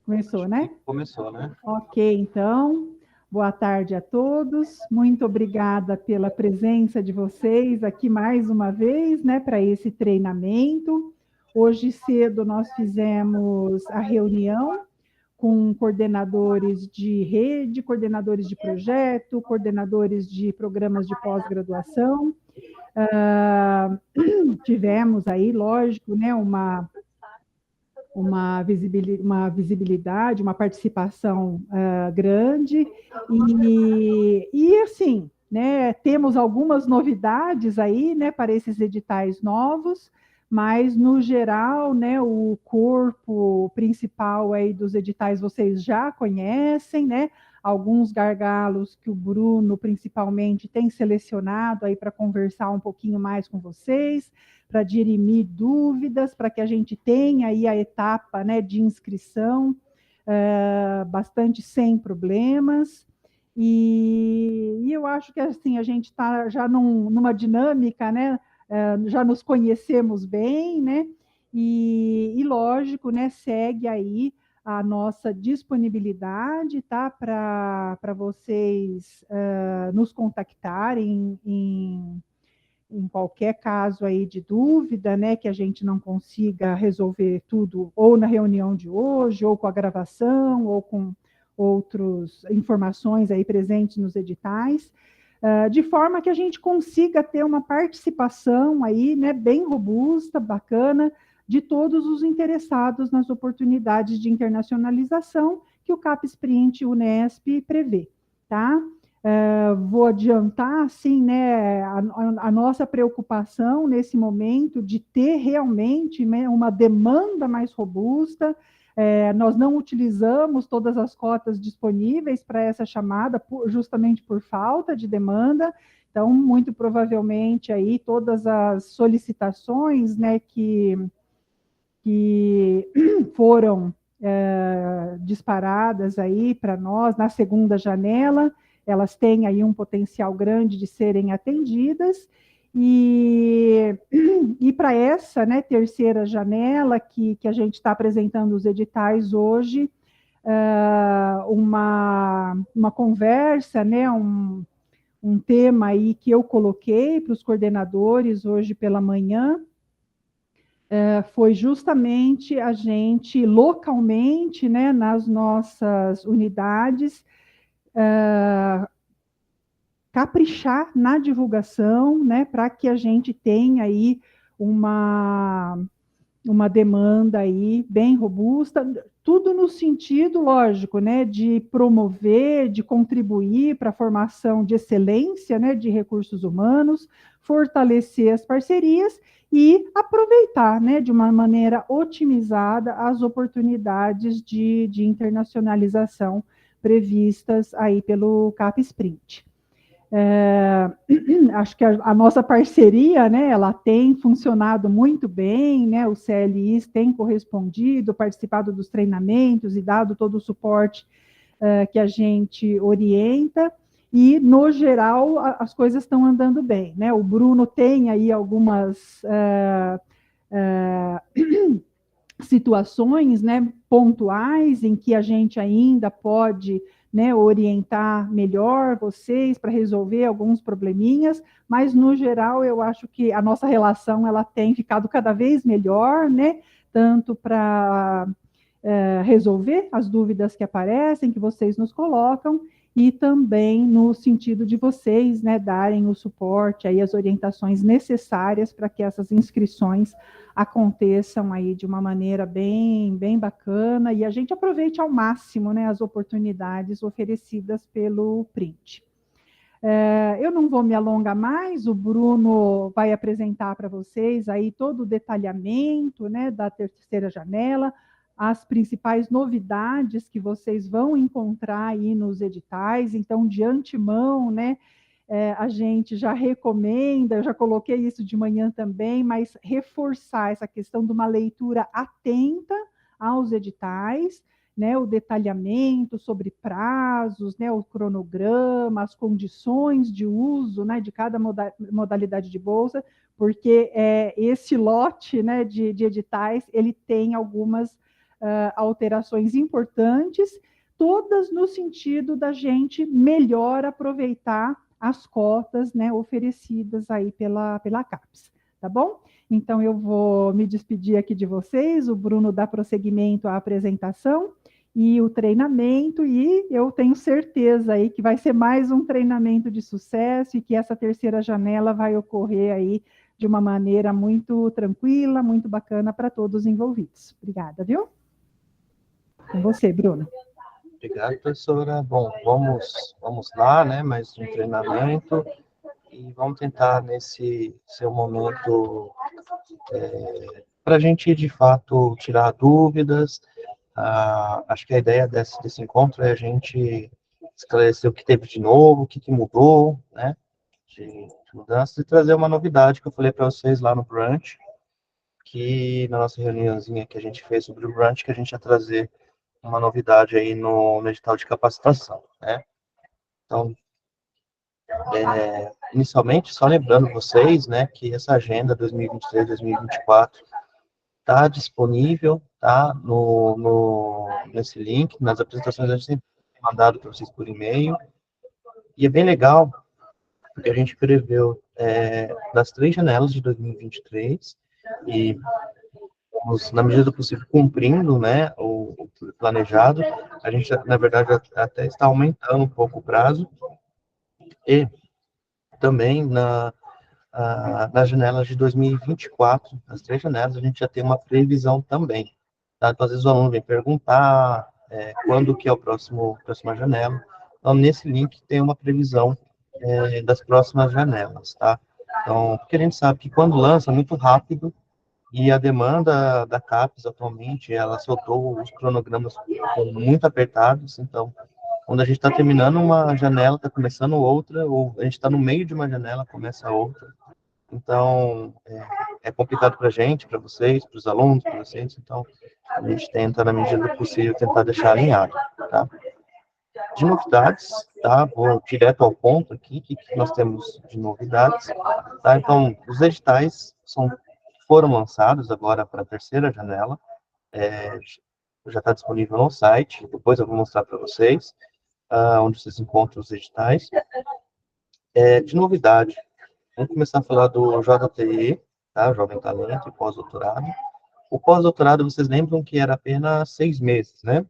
Começou, né? Começou, né? Ok, então, boa tarde a todos. Muito obrigada pela presença de vocês aqui mais uma vez, né, para esse treinamento. Hoje cedo nós fizemos a reunião com coordenadores de rede, coordenadores de projeto, coordenadores de programas de pós-graduação. Tivemos aí, lógico, né, uma visibilidade, uma participação grande, e assim, né, temos algumas novidades aí, né, para esses editais novos, mas, no geral, né, o corpo principal aí dos editais vocês já conhecem, né, alguns gargalos que o Bruno, principalmente, tem selecionado aí para conversar um pouquinho mais com vocês, para dirimir dúvidas, para que a gente tenha aí a etapa, né, de inscrição bastante sem problemas. E eu acho que assim a gente está já numa dinâmica, né? Já nos conhecemos bem, né? E lógico, né? Segue aí a nossa disponibilidade, tá? Para vocês nos contactarem em qualquer caso aí de dúvida, né, que a gente não consiga resolver tudo ou na reunião de hoje, ou com a gravação, ou com outras informações aí presentes nos editais, de forma que a gente consiga ter uma participação aí, né, bem robusta, bacana, de todos os interessados nas oportunidades de internacionalização que o CAPES-Print Unesp prevê, tá? Vou adiantar, assim, né, a nossa preocupação nesse momento de ter realmente, né, uma demanda mais robusta. Nós não utilizamos todas as cotas disponíveis para essa chamada, justamente por falta de demanda. Então, muito provavelmente, aí, todas as solicitações, né, que foram disparadas aí para nós na segunda janela, elas têm aí um potencial grande de serem atendidas, e para essa, né, terceira janela que a gente está apresentando os editais hoje, uma conversa, né, um tema aí que eu coloquei para os coordenadores hoje pela manhã, foi justamente a gente, localmente, né, nas nossas unidades, caprichar na divulgação, né, para que a gente tenha aí uma demanda aí bem robusta, tudo no sentido, lógico, né, de promover, de contribuir para a formação de excelência, né, de recursos humanos, fortalecer as parcerias e aproveitar, né, de uma maneira otimizada as oportunidades de internacionalização previstas aí pelo CAPES-Print. Acho que a nossa parceria, né, ela tem funcionado muito bem, né, os CLIs têm correspondido, participado dos treinamentos e dado todo o suporte que a gente orienta, e, no geral, as coisas estão andando bem, né? O Bruno tem aí algumas situações, né, pontuais em que a gente ainda pode, né, orientar melhor vocês para resolver alguns probleminhas, mas, no geral, eu acho que a nossa relação ela tem ficado cada vez melhor, né, tanto para resolver as dúvidas que aparecem, que vocês nos colocam, e também no sentido de vocês, né, darem o suporte, aí, as orientações necessárias para que essas inscrições aconteçam aí de uma maneira bem bacana, e a gente aproveite ao máximo, né, as oportunidades oferecidas pelo Print. Eu não vou me alongar mais, o Bruno vai apresentar para vocês aí todo o detalhamento, né, da terceira janela, as principais novidades que vocês vão encontrar aí nos editais. Então, de antemão, né, a gente já recomenda, eu já coloquei isso de manhã também, mas reforçar essa questão de uma leitura atenta aos editais, né, o detalhamento sobre prazos, né, o cronograma, as condições de uso, né, de cada modalidade de bolsa, porque esse lote, né, de editais, ele tem algumas alterações importantes, todas no sentido da gente melhor aproveitar as cotas, né, oferecidas aí pela CAPES, tá bom? Então, eu vou me despedir aqui de vocês, o Bruno dá prosseguimento à apresentação e o treinamento, e eu tenho certeza aí que vai ser mais um treinamento de sucesso e que essa terceira janela vai ocorrer aí de uma maneira muito tranquila, muito bacana para todos os envolvidos. Obrigada, viu? Com você, Bruno. Obrigado, professora. Bom, vamos lá, né? Mais um treinamento e vamos tentar nesse seu momento para a gente de fato tirar dúvidas. Acho que a ideia desse encontro é a gente esclarecer o que teve de novo, o que mudou, né? De mudanças e trazer uma novidade que eu falei para vocês lá no brunch, que na nossa reuniãozinha que a gente fez sobre o brunch, que a gente ia trazer uma novidade aí no edital de capacitação, né? Então, inicialmente, só lembrando vocês, né, que essa agenda 2023-2024 está disponível, tá, nesse link, nas apresentações a gente sempre tem mandado para vocês por e-mail, e é bem legal, porque a gente preveu das 3 janelas de 2023, e vamos, na medida do possível, cumprindo, né, o planejado. A gente, na verdade, até está aumentando um pouco o prazo, e também nas janelas de 2024, as 3 janelas, a gente já tem uma previsão também. Tá? Então, às vezes o aluno vem perguntar quando que é a próxima janela. Então, nesse link tem uma previsão das próximas janelas, tá? Então, porque a gente sabe que quando lança, é muito rápido, e a demanda da CAPES atualmente, ela soltou os cronogramas muito apertados, então, quando a gente está terminando uma janela, está começando outra, ou a gente está no meio de uma janela, começa outra. Então, é complicado para a gente, para vocês, para os alunos, para vocês, então, a gente tenta, na medida do possível, tentar deixar alinhado, tá? De novidades, tá? Vou direto ao ponto aqui, o que nós temos de novidades, tá? Então, os editais foram lançados agora para a terceira janela, já está disponível no site, depois eu vou mostrar para vocês, onde vocês encontram os editais. De novidade, vamos começar a falar do JTI, tá? Jovem Talento e pós-doutorado. O pós-doutorado, vocês lembram que era apenas 6 meses, né?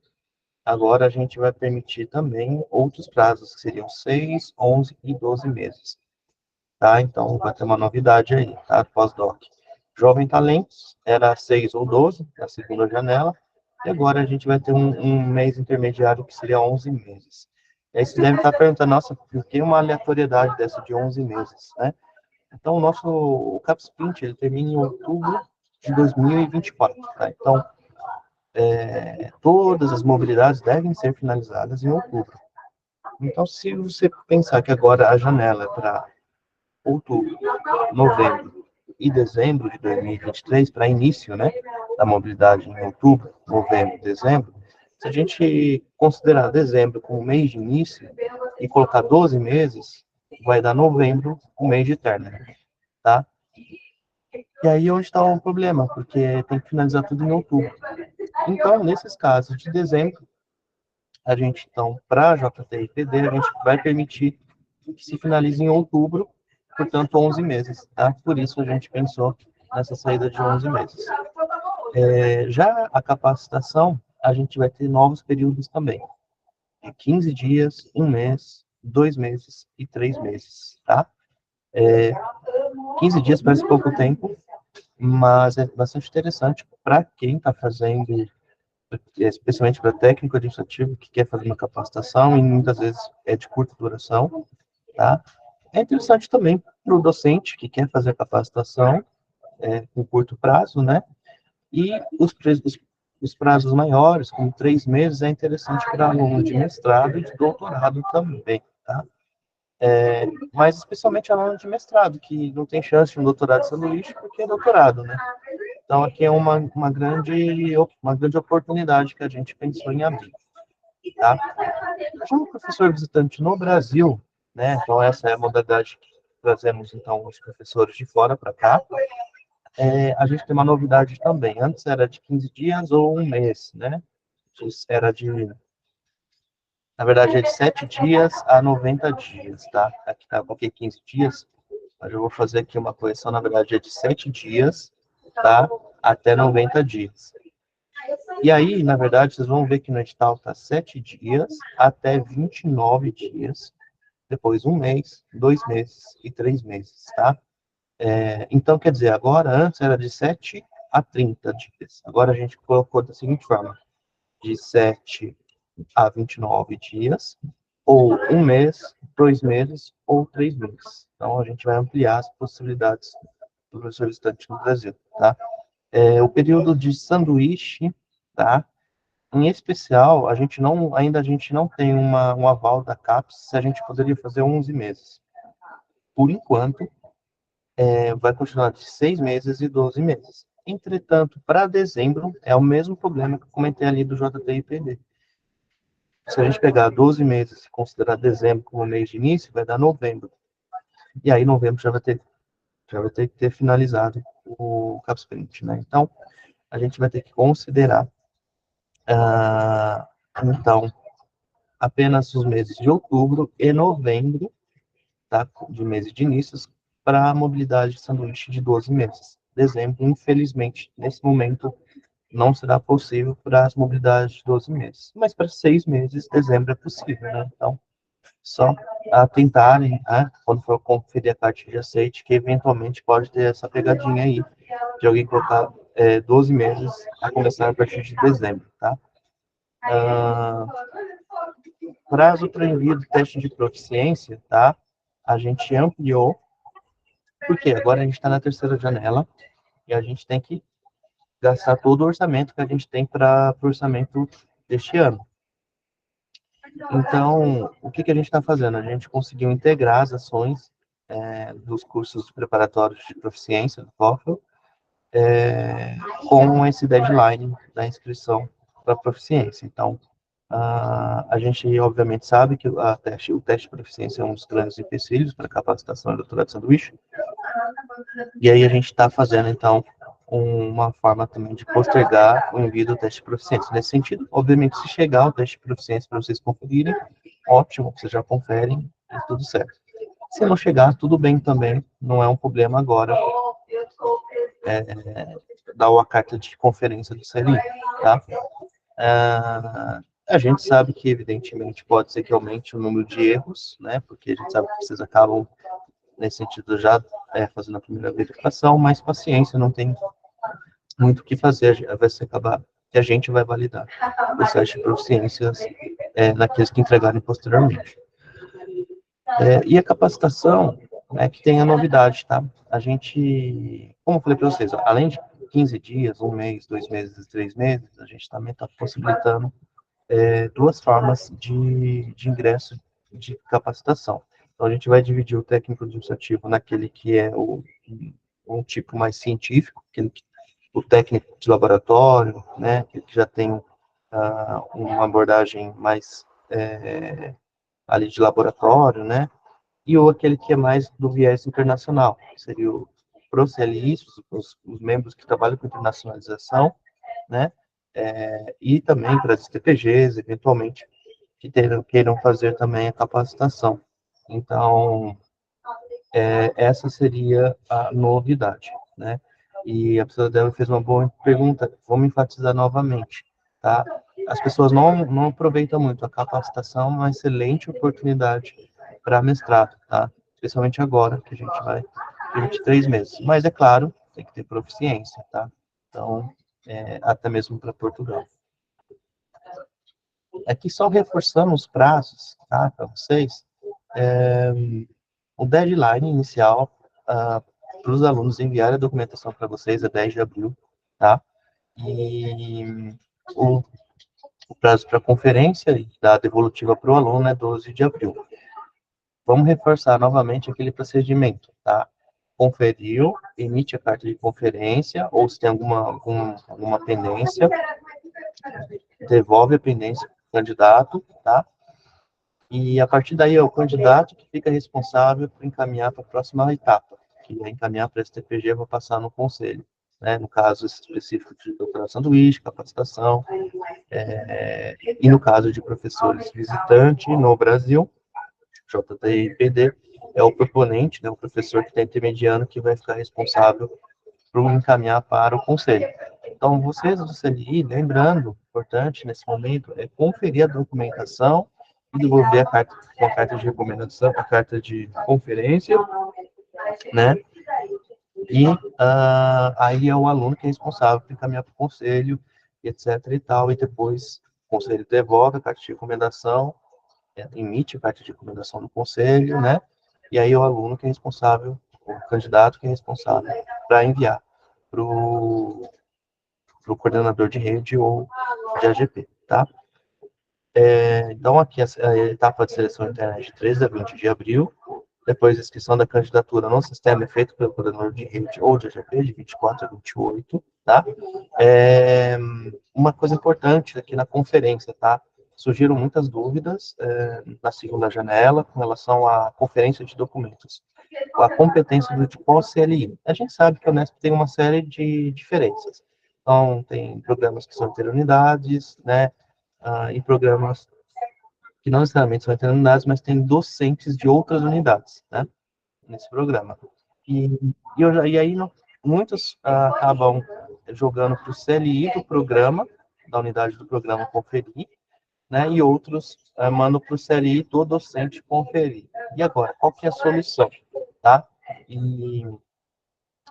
Agora a gente vai permitir também outros prazos, que seriam 6, 11 e 12 meses. Tá? Então, vai ter uma novidade aí, tá? Pós-doc. Jovem Talentos era 6 ou 12, na segunda janela, e agora a gente vai ter um mês intermediário, que seria 11 meses. E aí você deve estar perguntando, nossa, por que uma aleatoriedade dessa de 11 meses, né? Então, o CapSprint, ele termina em outubro de 2024, tá? Então, todas as mobilidades devem ser finalizadas em outubro. Então, se você pensar que agora a janela é para outubro, novembro e dezembro de 2023, para início, né, da mobilidade em outubro, novembro, dezembro, se a gente considerar dezembro como mês de início e colocar 12 meses, vai dar novembro, o mês de término, tá? E aí onde está o problema, porque tem que finalizar tudo em outubro. Então, nesses casos de dezembro, a gente, então, para JTI e PD, a gente vai permitir que se finalize em outubro, portanto, 11 meses, tá? Por isso a gente pensou nessa saída de 11 meses. Já a capacitação, a gente vai ter novos períodos também, de 15 dias, 1 mês, 2 meses e 3 meses, tá? 15 dias parece pouco tempo, mas é bastante interessante para quem está fazendo, especialmente para técnico administrativo que quer fazer uma capacitação e muitas vezes é de curta duração, tá? É interessante também para o docente que quer fazer a capacitação com curto prazo, né? E os prazos maiores, como 3 meses, é interessante para aluno de mestrado e de doutorado também, tá? Mas especialmente aluno de mestrado, que não tem chance de um doutorado sanduíche porque é doutorado, né? Então, aqui é uma grande oportunidade que a gente pensou em abrir, tá? Como professor visitante no Brasil, né? Então, essa é a modalidade que trazemos, então, os professores de fora para cá. a gente tem uma novidade também. Antes era de 15 dias ou um mês, né? Era na verdade, é de 7 dias a 90 dias, tá? Aqui tá, coloquei 15 dias, mas eu vou fazer aqui uma correção, na verdade, é de 7 dias, tá? Até 90 dias. E aí, na verdade, vocês vão ver que no edital tá 7 dias até 29 dias, depois um mês, 2 meses e 3 meses, tá? Então, quer dizer, agora, antes era de 7 a 30 dias. Agora a gente colocou da seguinte forma, de 7 a 29 dias, ou um mês, 2 meses ou 3 meses. Então, a gente vai ampliar as possibilidades do professor estudante no Brasil, tá? O período de sanduíche, tá? Em especial, ainda a gente não tem um aval da CAPES se a gente poderia fazer 11 meses. Por enquanto, vai continuar de 6 meses e 12 meses. Entretanto, para dezembro, é o mesmo problema que eu comentei ali do JT e PD. Se a gente pegar 12 meses e considerar dezembro como mês de início, vai dar novembro. E aí, novembro já vai ter que ter finalizado o CAPES Print, né? Então, a gente vai ter que considerar, então, apenas os meses de outubro e novembro, tá? De meses de inícios, para a mobilidade de sanduíche de 12 meses. Dezembro, infelizmente, nesse momento, não será possível para as mobilidades de 12 meses. Mas para 6 meses, dezembro é possível, né? Então, só tentarem, né, quando for conferir a carta de aceite, que eventualmente pode ter essa pegadinha aí, de alguém colocar 12 meses a começar a partir de dezembro, tá? Prazo para envio do teste de proficiência, tá? A gente ampliou, porque agora a gente está na terceira janela e a gente tem que gastar todo o orçamento que a gente tem para o orçamento deste ano. Então, o que a gente está fazendo? A gente conseguiu integrar as ações dos cursos preparatórios de proficiência do TOEFL com esse deadline da inscrição para proficiência. Então, a gente, obviamente, sabe que o teste de proficiência é um dos grandes empecilhos para capacitação e doutorado de sanduíche. E aí a gente está fazendo, então, uma forma também de postergar o envio do teste de proficiência. Nesse sentido, obviamente, se chegar o teste de proficiência para vocês conferirem, ótimo, vocês já conferem e tudo certo. Se não chegar, tudo bem também, não é um problema agora dar a carta de conferência do CLI, tá? A gente sabe que, evidentemente, pode ser que aumente o número de erros, né? Porque a gente sabe que vocês acabam, nesse sentido, já fazendo a primeira verificação, mas paciência, não tem muito o que fazer, vai ser acabar que a gente vai validar o teste de proficiências naqueles que entregarem posteriormente. E a capacitação, que tem a novidade, tá? A gente, como eu falei para vocês, além de 15 dias, um mês, 2 meses, 3 meses, a gente também está possibilitando duas formas de ingresso de capacitação. Então, a gente vai dividir o técnico administrativo naquele que é um tipo mais científico, o técnico de laboratório, né, que já tem uma abordagem mais ali de laboratório, né, e ou aquele que é mais do viés internacional, seria o ProCLI, os membros que trabalham com internacionalização, né, e também para as TPGs, eventualmente, que queiram fazer também a capacitação. Então, essa seria a novidade, né? E a pessoa dela fez uma boa pergunta, vamos enfatizar novamente, tá? As pessoas não aproveitam muito a capacitação, é uma excelente oportunidade para mestrado, tá? Especialmente agora, que a gente vai ter 23 meses. Mas, é claro, tem que ter proficiência, tá? Então, até mesmo para Portugal. Aqui só reforçando os prazos, tá, para vocês. O deadline inicial para os alunos enviarem a documentação para vocês é 10 de abril, tá? E o prazo para conferência e da devolutiva para o aluno é 12 de abril. Vamos reforçar novamente aquele procedimento, tá? Conferiu, emite a carta de conferência, ou se tem alguma pendência, devolve a pendência para o candidato, tá? E a partir daí é o candidato que fica responsável por encaminhar para a próxima etapa, que é encaminhar para a STPG para passar no conselho. né, no caso específico de doutorado sanduíche, capacitação, e no caso de professores visitantes no Brasil, JTI-PD é o proponente, né, o professor que está intermediando, que vai ficar responsável por encaminhar para o conselho. Então, vocês do CNI, lembrando, importante nesse momento, é conferir a documentação e devolver a carta de recomendação, a carta de conferência, né? E aí é o aluno que é responsável por encaminhar para o conselho, etc. e tal, e depois o conselho devolve a carta de recomendação, emite a carta de recomendação do conselho, né? E aí é o aluno que é responsável, o candidato que é responsável para enviar para o coordenador de rede ou de AGP, tá? Então, aqui a etapa de seleção interna é de 13 a 20 de abril, depois a inscrição da candidatura no sistema é feita pelo coordenador de rede ou de AGP, de 24 a 28, tá? Uma coisa importante aqui na conferência, tá? Surgiram muitas dúvidas na segunda janela com relação à conferência de documentos, a competência do tipo CLI. A gente sabe que a Unesp tem uma série de diferenças. Então, tem programas que são interunidades, né? E programas que não necessariamente são interunidades, mas tem docentes de outras unidades, né? Nesse programa. E aí, muitos acabam jogando para o CLI do programa, da unidade do programa conferir, né? E outros mandam para o CLI do docente conferir. E agora, qual que é a solução, tá? E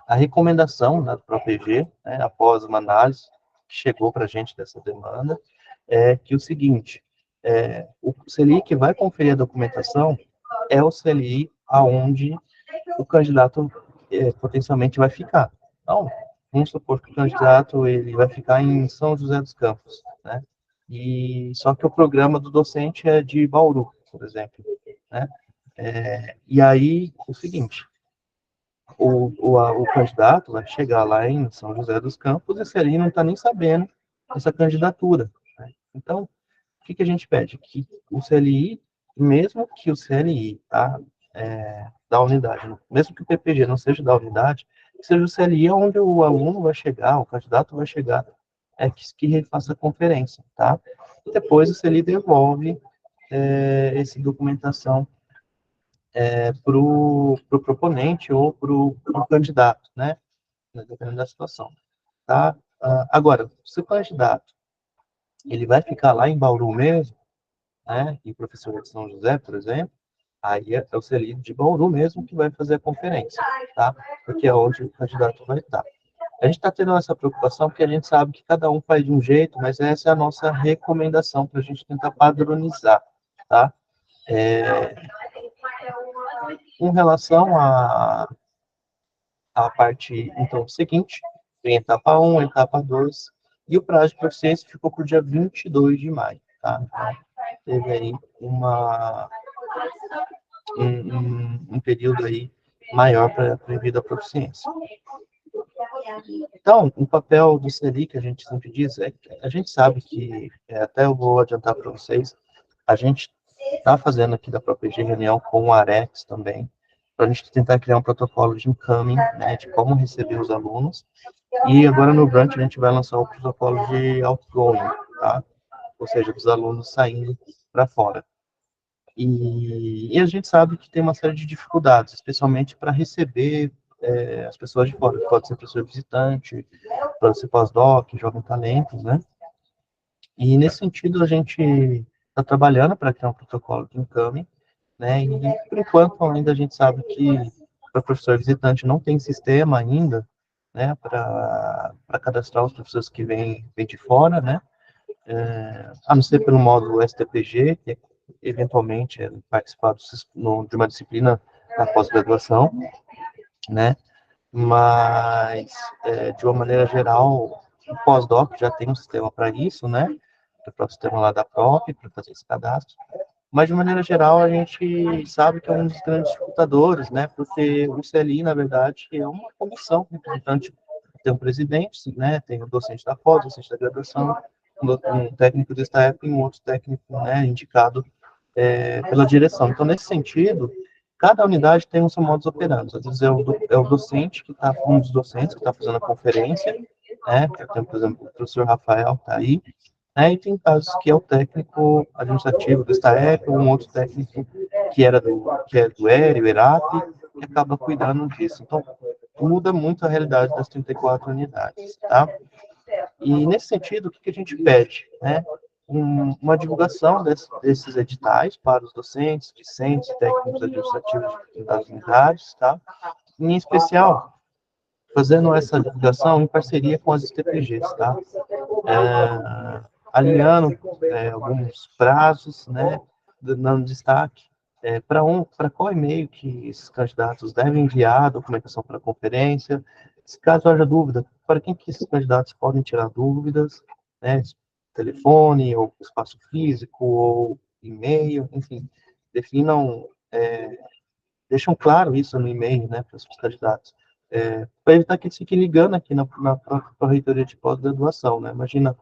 a recomendação da ProPG, né, após uma análise que chegou para a gente dessa demanda, é que o seguinte, o CLI que vai conferir a documentação é o CLI aonde o candidato potencialmente vai ficar. Então, vamos supor que o candidato ele vai ficar em São José dos Campos, né? E só que o programa do docente é de Bauru, por exemplo, né? E aí, o seguinte, o candidato vai chegar lá em São José dos Campos e esse ali não está nem sabendo dessa candidatura, né? Então, o que a gente pede? Que o CLI, mesmo que o CLI, tá, da unidade, mesmo que o PPG não seja da unidade, que seja o CLI onde o aluno vai chegar, o candidato vai chegar, que faça a conferência, tá? E depois o CLI devolve essa documentação para o proponente ou para o candidato, né? Dependendo da situação, tá? Agora, se o candidato ele vai ficar lá em Bauru mesmo, né? E professor de São José, por exemplo, aí é o CELI de Bauru mesmo que vai fazer a conferência, tá? Porque é onde o candidato vai estar. A gente está tendo essa preocupação porque a gente sabe que cada um faz de um jeito, mas essa é a nossa recomendação para a gente tentar padronizar, tá? Com relação à parte, então, seguinte, tem etapa 1, etapa 2, e o prazo de proficiência ficou para o dia 22 de maio, tá? Então, teve aí um período aí maior para devido à proficiência. Então, o papel do CELI, que a gente sempre diz, a gente sabe que, até eu vou adiantar para vocês, a gente está fazendo aqui da própria reunião com o AREX também, para a gente tentar criar um protocolo de incoming, né, de como receber os alunos, e agora no Brunch a gente vai lançar o protocolo de outgoing, tá? Ou seja, dos alunos saindo para fora. E a gente sabe que tem uma série de dificuldades, especialmente para receber as pessoas de fora, pode ser professor visitante, pode ser pós-doc, jovem talentos, né? E nesse sentido a gente está trabalhando para criar um protocolo de incoming, né? E por enquanto ainda a gente sabe que para professor visitante não tem sistema ainda, né? Para cadastrar os professores que vêm de fora, né? A não ser pelo módulo STPG, que eventualmente é participar de uma disciplina da pós-graduação, né? Mas, de uma maneira geral, o pós-doc já tem um sistema para isso, né? O próprio sistema lá da PROP, para fazer esse cadastro. Mas, de maneira geral, a gente sabe que é um dos grandes dificultadores, né? Porque o CLI, na verdade, é uma comissão representante. Tem um presidente, né? Tem o docente da pós, docente da graduação, um técnico do staff e um outro técnico, né? Indicado pela direção. Então, nesse sentido, cada unidade tem um seu modus operandi. Às vezes é o docente que está, um dos docentes que está fazendo a conferência, né? Por exemplo, o professor Rafael está aí, né? E tem casos que é o técnico administrativo do STAEP, um outro técnico que é do ERI, o ERAP, que acaba cuidando disso. Então, muda muito a realidade das 34 unidades, tá? E, nesse sentido, o que a gente pede, né? Uma divulgação desses editais para os docentes, discentes, técnicos administrativos das unidades, tá? Em especial, fazendo essa divulgação em parceria com as STPGs, tá? Alinhando alguns prazos, né? Dando destaque para qual e-mail que esses candidatos devem enviar a documentação para a conferência, se caso haja dúvida, para quem que esses candidatos podem tirar dúvidas, né? Telefone, ou espaço físico, ou e-mail, enfim, definam, deixam claro isso no e-mail, né, para os candidatos, para evitar que eles fiquem ligando aqui na própria reitoria de pós-graduação, né, imagina,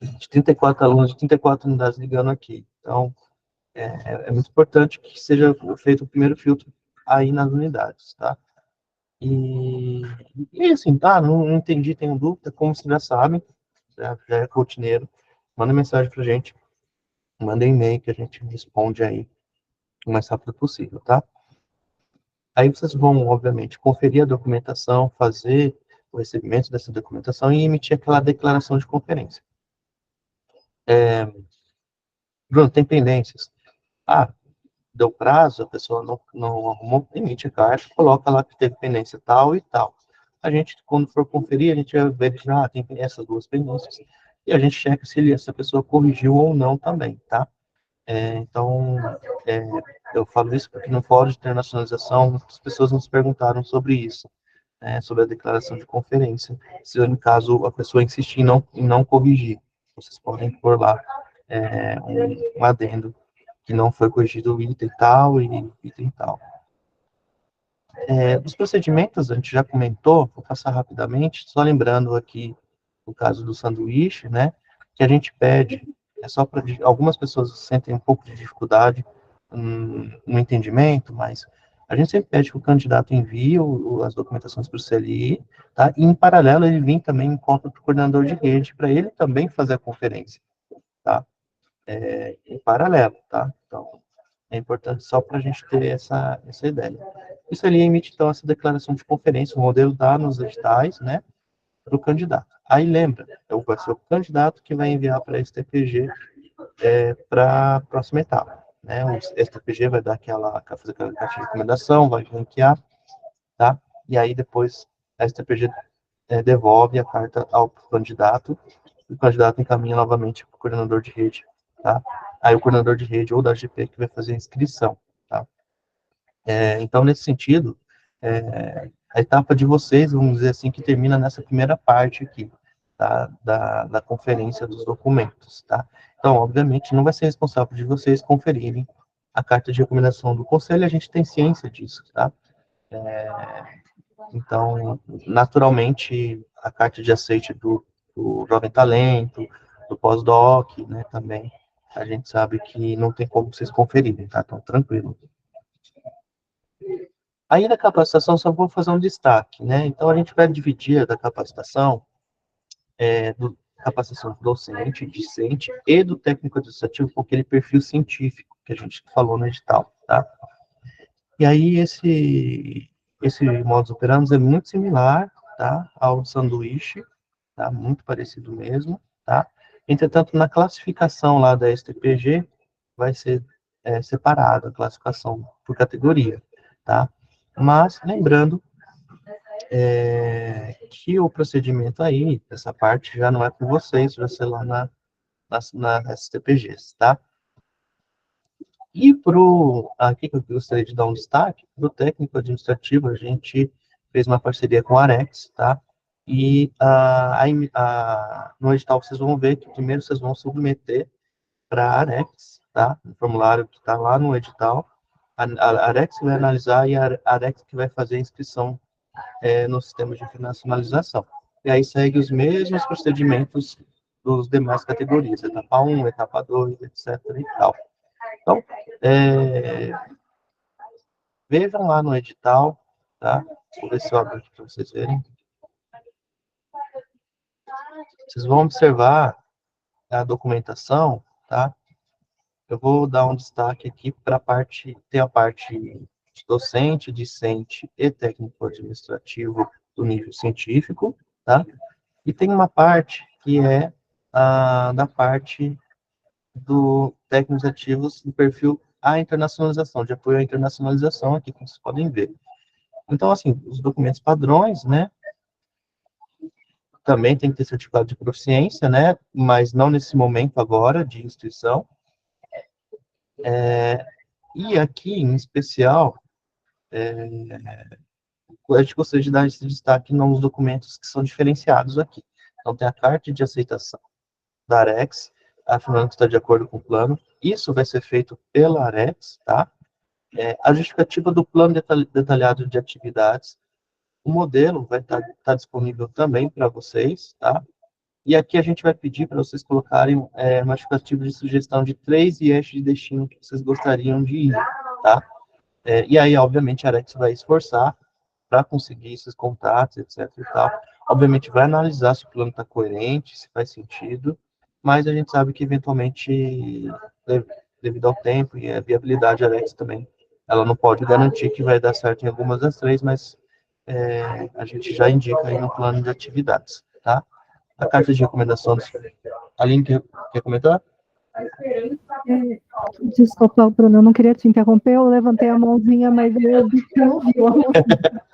de 34 alunos, de 34 unidades ligando aqui, então, é muito importante que seja feito o primeiro filtro aí nas unidades, tá? E assim, tá, não entendi, tenho dúvida, como vocês já sabem, já é rotineiro, manda mensagem pra gente, manda e-mail que a gente responde aí o mais rápido possível, tá? Aí vocês vão, obviamente, conferir a documentação, fazer o recebimento dessa documentação e emitir aquela declaração de conferência. Bruno, tem pendências? Ah, deu prazo, a pessoa não arrumou, emite a carta, coloca lá que teve pendência tal e tal. A gente, quando for conferir, a gente vai verificar, tem essas duas pendências, e a gente checa se essa pessoa corrigiu ou não também, tá? Então, eu falo isso porque no Fórum de Internacionalização, muitas pessoas nos perguntaram sobre isso, né, sobre a declaração de conferência, se no caso a pessoa insistir em não corrigir, vocês podem pôr lá um adendo que não foi corrigido o item tal e item tal. Dos procedimentos, a gente já comentou, vou passar rapidamente, só lembrando aqui o caso do sanduíche, né, que a gente pede, só para algumas pessoas sentem um pouco de dificuldade no entendimento, mas a gente sempre pede que o candidato envie as documentações para o CLI, tá, e em paralelo ele vem também em cópia para o coordenador de rede, para ele também fazer a conferência, tá, em paralelo, tá, então é importante só para a gente ter essa ideia. Isso ali emite, então, essa declaração de conferência, o modelo dá nos editais, né, para o candidato. Aí lembra, vai ser o candidato que vai enviar para a STPG para a próxima etapa. Né? O STPG vai dar fazer aquela caixa de recomendação, vai ranquear, tá? E aí depois a STPG devolve a carta ao candidato, e o candidato encaminha novamente para o coordenador de rede, tá? Aí o coordenador de rede ou da GP que vai fazer a inscrição, tá? Então, nesse sentido, a etapa de vocês, vamos dizer assim, que termina nessa primeira parte aqui, tá? Da conferência dos documentos, tá? Então, obviamente, não vai ser responsável de vocês conferirem a carta de recomendação do conselho, a gente tem ciência disso, tá? Então, naturalmente, a carta de aceite do Jovem Talento, do pós-doc, né, também, a gente sabe que não tem como vocês conferirem, tá? Então, tranquilo. Aí, da capacitação, só vou fazer um destaque, né? Então, a gente vai dividir da capacitação, capacitação do docente, discente e do técnico administrativo com aquele perfil científico que a gente falou no edital, tá? E aí, esse modus operandi é muito similar, tá? Ao sanduíche, tá? Muito parecido mesmo, tá? Entretanto, na classificação lá da STPG, vai ser separada a classificação por categoria, tá? Mas, lembrando que o procedimento aí, essa parte já não é com vocês, vai ser lá na STPGs, tá? E aqui que eu gostaria de dar um destaque, para o técnico administrativo, a gente fez uma parceria com a Arex, tá? E no edital vocês vão ver que primeiro vocês vão submeter para a Arex, tá? O formulário que está lá no edital, a Arex vai analisar e a Arex que vai fazer a inscrição no sistema de internacionalização. E aí segue os mesmos procedimentos dos demais categorias, etapa 1, etapa 2, etc. e tal. Então, Vejam lá no edital, tá? Vou ver se eu abro aqui para vocês verem. Vocês vão observar a documentação, tá? Eu vou dar um destaque aqui para a parte, tem a parte de docente, discente e técnico-administrativo do nível científico, tá? E tem uma parte que é a da parte do técnicos ativos do perfil à internacionalização, de apoio à internacionalização, aqui como vocês podem ver. Então, assim, os documentos padrões, né, também tem que ter certificado de proficiência, né, mas não nesse momento agora de instituição. E aqui, em especial, a gente gostaria de dar esse destaque nos documentos que são diferenciados aqui. Então, tem a carta de aceitação da Arex, afirmando que está de acordo com o plano. Isso vai ser feito pela Arex, tá? A justificativa do plano detalhado de atividades. O modelo vai estar disponível também para vocês, tá? E aqui a gente vai pedir para vocês colocarem uma justificativa de sugestão de 3 eixos de destino que vocês gostariam de ir, tá? E aí, obviamente, a Arex vai esforçar para conseguir esses contatos, etc. e tal. Obviamente, vai analisar se o plano está coerente, se faz sentido, mas a gente sabe que, eventualmente, devido ao tempo e à viabilidade, a Arex também, ela não pode garantir que vai dar certo em algumas das 3, mas a gente já indica aí no plano de atividades, tá? A carta de recomendação, Aline, quer comentar? É, desculpa, Bruno, eu não queria te interromper, eu levantei a mãozinha, mas eu vi que você não viu a mãozinha.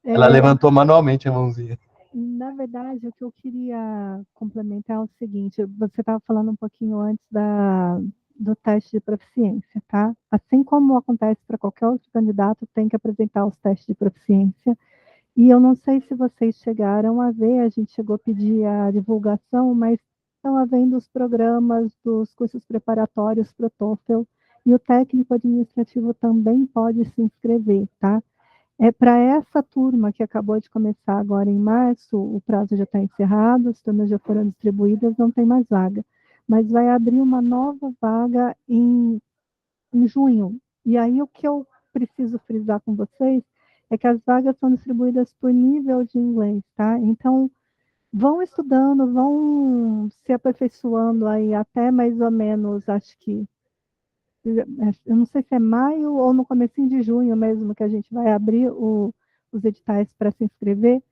Ela levantou manualmente a mãozinha. Na verdade, o que eu queria complementar é o seguinte: você estava falando um pouquinho antes do teste de proficiência, tá? Assim como acontece para qualquer outro candidato, tem que apresentar os testes de proficiência. E eu não sei se vocês chegaram a ver, a gente chegou a pedir a divulgação, mas estão havendo os programas dos cursos preparatórios para o TOEFL, e o técnico administrativo também pode se inscrever, tá? Para essa turma que acabou de começar agora em março, o prazo já está encerrado, as turmas já foram distribuídas, não tem mais vaga. Mas vai abrir uma nova vaga em junho. E aí o que eu preciso frisar com vocês é que as vagas são distribuídas por nível de inglês, tá? Então, vão estudando, vão se aperfeiçoando aí até mais ou menos, acho que, eu não sei se é maio ou no comecinho de junho mesmo que a gente vai abrir os editais para se inscrever,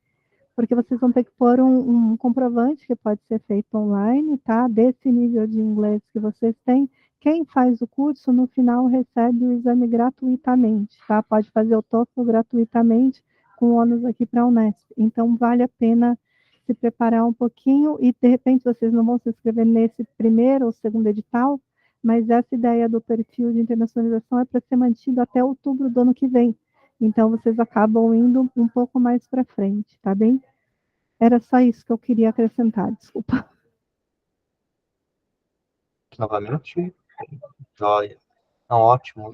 porque vocês vão ter que pôr um comprovante que pode ser feito online, tá? Desse nível de inglês que vocês têm. Quem faz o curso, no final, recebe o exame gratuitamente, tá? Pode fazer o TOEFL gratuitamente, com ônus aqui para a Unesp. Então, vale a pena se preparar um pouquinho e, de repente, vocês não vão se inscrever nesse primeiro ou segundo edital, mas essa ideia do perfil de internacionalização é para ser mantido até outubro do ano que vem. Então, vocês acabam indo um pouco mais para frente, tá bem? Era só isso que eu queria acrescentar, desculpa. Novamente, joia. Então, ótimo.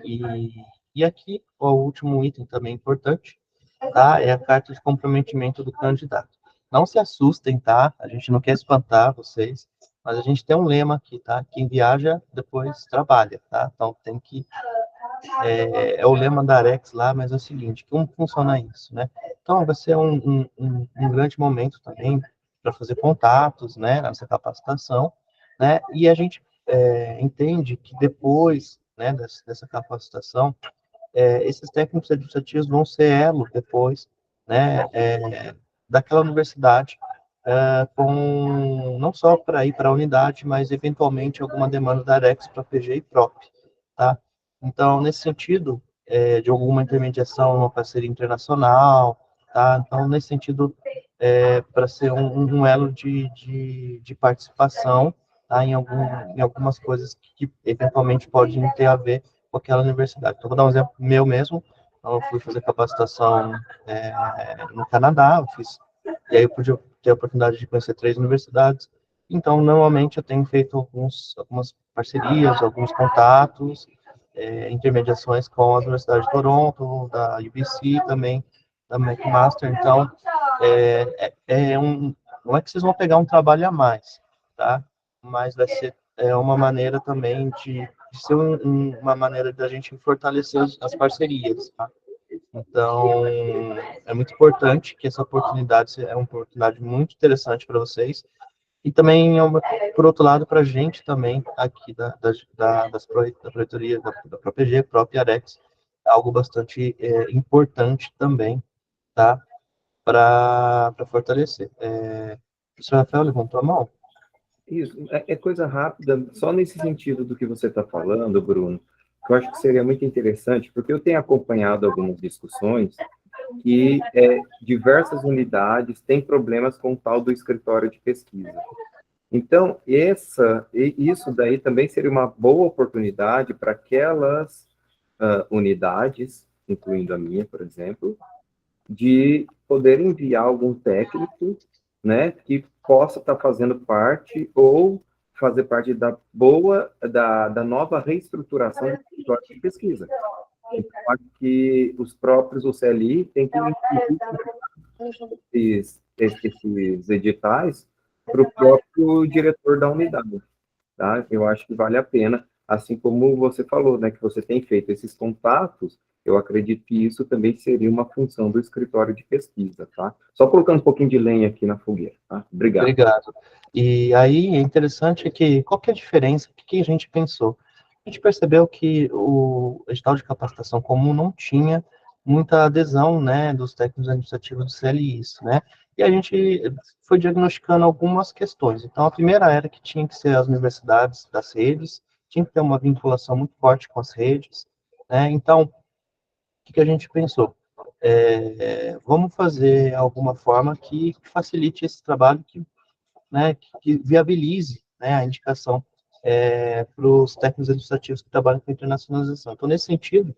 E aqui, o último item também importante, tá? É a carta de comprometimento do candidato. Não se assustem, tá? A gente não quer espantar vocês, mas a gente tem um lema aqui, tá? Quem viaja, depois trabalha, tá? Então, tem que... É o lema da Arex lá, mas é o seguinte, como funciona isso, né? Então, vai ser um grande momento também para fazer contatos, né? Nessa capacitação, né? E a gente entende que depois, né, dessa capacitação, esses técnicos administrativos vão ser elo depois, né, daquela universidade, com, não só para ir para a unidade, mas eventualmente alguma demanda da Arex para PG e PROP, tá? Então, nesse sentido, de alguma intermediação, uma parceria internacional, tá? Então, nesse sentido, para ser um elo de participação, tá? Em algumas coisas que eventualmente podem ter a ver com aquela universidade. Então, vou dar um exemplo meu mesmo. Então, eu fui fazer capacitação no Canadá, e aí eu pude ter a oportunidade de conhecer 3 universidades. Então, normalmente eu tenho feito algumas parcerias, alguns contatos, intermediações com a Universidade de Toronto, da UBC também, da McMaster. Então, não é que vocês vão pegar um trabalho a mais, tá? Mas vai ser uma maneira também de ser uma maneira da gente fortalecer as parcerias, tá? Então, é muito importante que essa oportunidade é uma oportunidade muito interessante para vocês. E também, por outro lado, para a gente também, aqui da Projetoria, da própria G, própria Arex, é algo bastante importante também, tá? Para fortalecer. O senhor Rafael levantou a mão? Isso, é coisa rápida, só nesse sentido do que você está falando, Bruno, que eu acho que seria muito interessante, porque eu tenho acompanhado algumas discussões que diversas unidades têm problemas com o tal do escritório de pesquisa. Então, isso daí também seria uma boa oportunidade para aquelas unidades, incluindo a minha, por exemplo, de poder enviar algum técnico, né, que possa estar fazendo parte ou fazer parte da nova reestruturação do escritório de pesquisa. Então, acho que os próprios UCLI têm que incluir esses editais para o próprio diretor da unidade, tá? Eu acho que vale a pena, assim como você falou, né, que você tem feito esses contatos, eu acredito que isso também seria uma função do escritório de pesquisa, tá? Só colocando um pouquinho de lenha aqui na fogueira, tá? Obrigado. Obrigado. E aí, é interessante que, qual que é a diferença? O que a gente pensou? A gente percebeu que o edital de capacitação comum não tinha muita adesão, né, dos técnicos administrativos do CLI, isso, né? E a gente foi diagnosticando algumas questões. Então, a primeira era que tinha que ser as universidades das redes, tinha que ter uma vinculação muito forte com as redes, né? Então, o que a gente pensou? Vamos fazer alguma forma que facilite esse trabalho, que viabilize, né, a indicação para os técnicos administrativos que trabalham com internacionalização. Então, nesse sentido,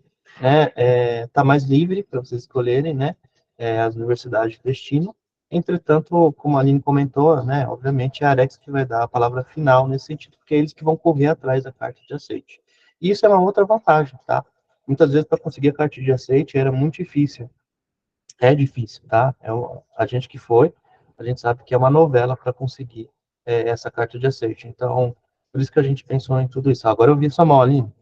está mais livre para vocês escolherem, né, as universidades de destino. Entretanto, como a Aline comentou, né, obviamente é a Arex que vai dar a palavra final nesse sentido, porque é eles que vão correr atrás da carta de aceite. E isso é uma outra vantagem, tá? Muitas vezes, para conseguir a carta de aceite, era muito difícil. É difícil, tá? A gente que foi, a gente sabe que é uma novela para conseguir essa carta de aceite. Então, por isso que a gente pensou em tudo isso. Agora eu vi sua mão, Aline.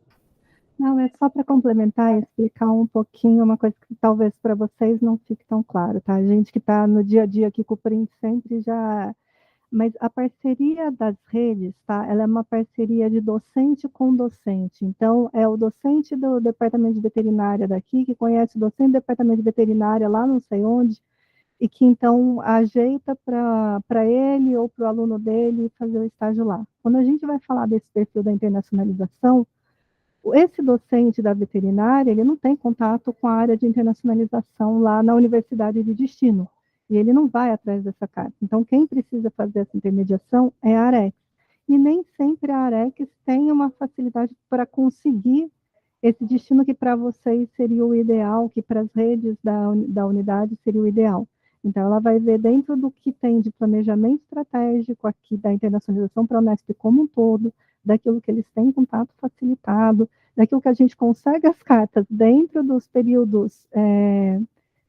Não, é só para complementar e explicar um pouquinho uma coisa que talvez para vocês não fique tão claro, tá? A gente que está no dia a dia aqui com o Print sempre já. Mas a parceria das redes, tá? Ela é uma parceria de docente com docente. Então, é o docente do departamento de veterinária daqui, que conhece o docente do departamento de veterinária lá não sei onde, e que então ajeita para ele ou para o aluno dele fazer o estágio lá. Quando a gente vai falar desse perfil da internacionalização, esse docente da veterinária, ele não tem contato com a área de internacionalização lá na universidade de destino, e ele não vai atrás dessa carta. Então, quem precisa fazer essa intermediação é a Arex. E nem sempre a Arex tem uma facilidade para conseguir esse destino que para vocês seria o ideal, que para as redes da unidade seria o ideal. Então, ela vai ver dentro do que tem de planejamento estratégico aqui da internacionalização para a Unesp como um todo, daquilo que eles têm contato facilitado, daquilo que a gente consegue as cartas dentro dos períodos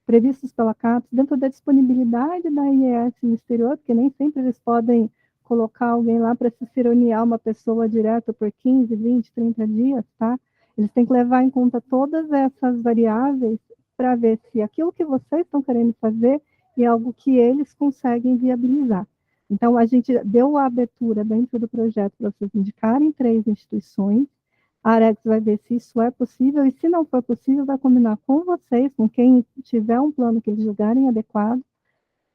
previstos pela CAPES, dentro da disponibilidade da IES no exterior, porque nem sempre eles podem colocar alguém lá para se cironear uma pessoa direto por 15, 20, 30 dias, tá? Eles têm que levar em conta todas essas variáveis para ver se aquilo que vocês estão querendo fazer é algo que eles conseguem viabilizar. Então, a gente deu a abertura dentro do projeto para vocês indicarem 3 instituições. A Arex vai ver se isso é possível, e se não for possível, vai combinar com vocês, com quem tiver um plano que eles julgarem adequado,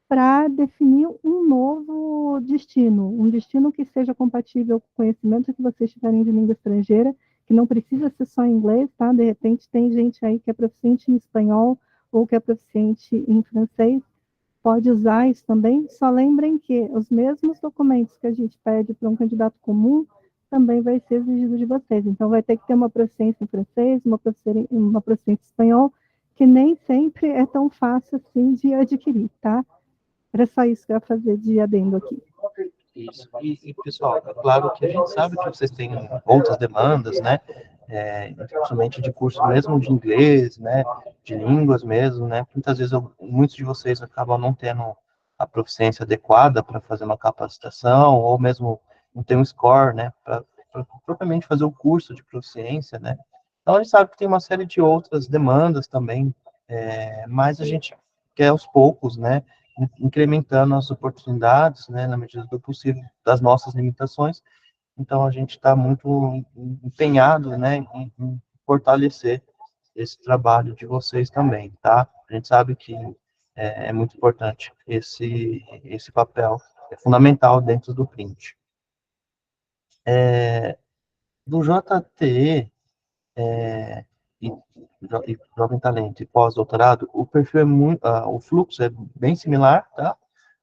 para definir um novo destino, um destino que seja compatível com o conhecimento que vocês tiverem de língua estrangeira, que não precisa ser só em inglês, tá? De repente tem gente aí que é proficiente em espanhol ou que é proficiente em francês, pode usar isso também. Só lembrem que os mesmos documentos que a gente pede para um candidato comum também vai ser exigido de vocês. Então, vai ter que ter uma proficiência em francês, uma proficiência em espanhol, que nem sempre é tão fácil assim de adquirir, tá? Era só isso que eu ia fazer de adendo aqui. Isso. E, pessoal, é claro que a gente sabe que vocês têm outras demandas, né? Principalmente de curso mesmo de inglês, né? De línguas mesmo, né? Muitas vezes muitos de vocês acabam não tendo a proficiência adequada para fazer uma capacitação, ou mesmo não tem um score, né? Para propriamente fazer o curso de proficiência, né? Então, a gente sabe que tem uma série de outras demandas também mas a gente quer aos poucos, né, incrementando as oportunidades, né, na medida do possível, das nossas limitações. Então, a gente está muito empenhado, né, em fortalecer esse trabalho de vocês também, tá? A gente sabe que é muito importante esse papel, é fundamental dentro do print. Do JTE, e Jovem Talento e pós-doutorado, o perfil é muito, o fluxo é bem similar, tá?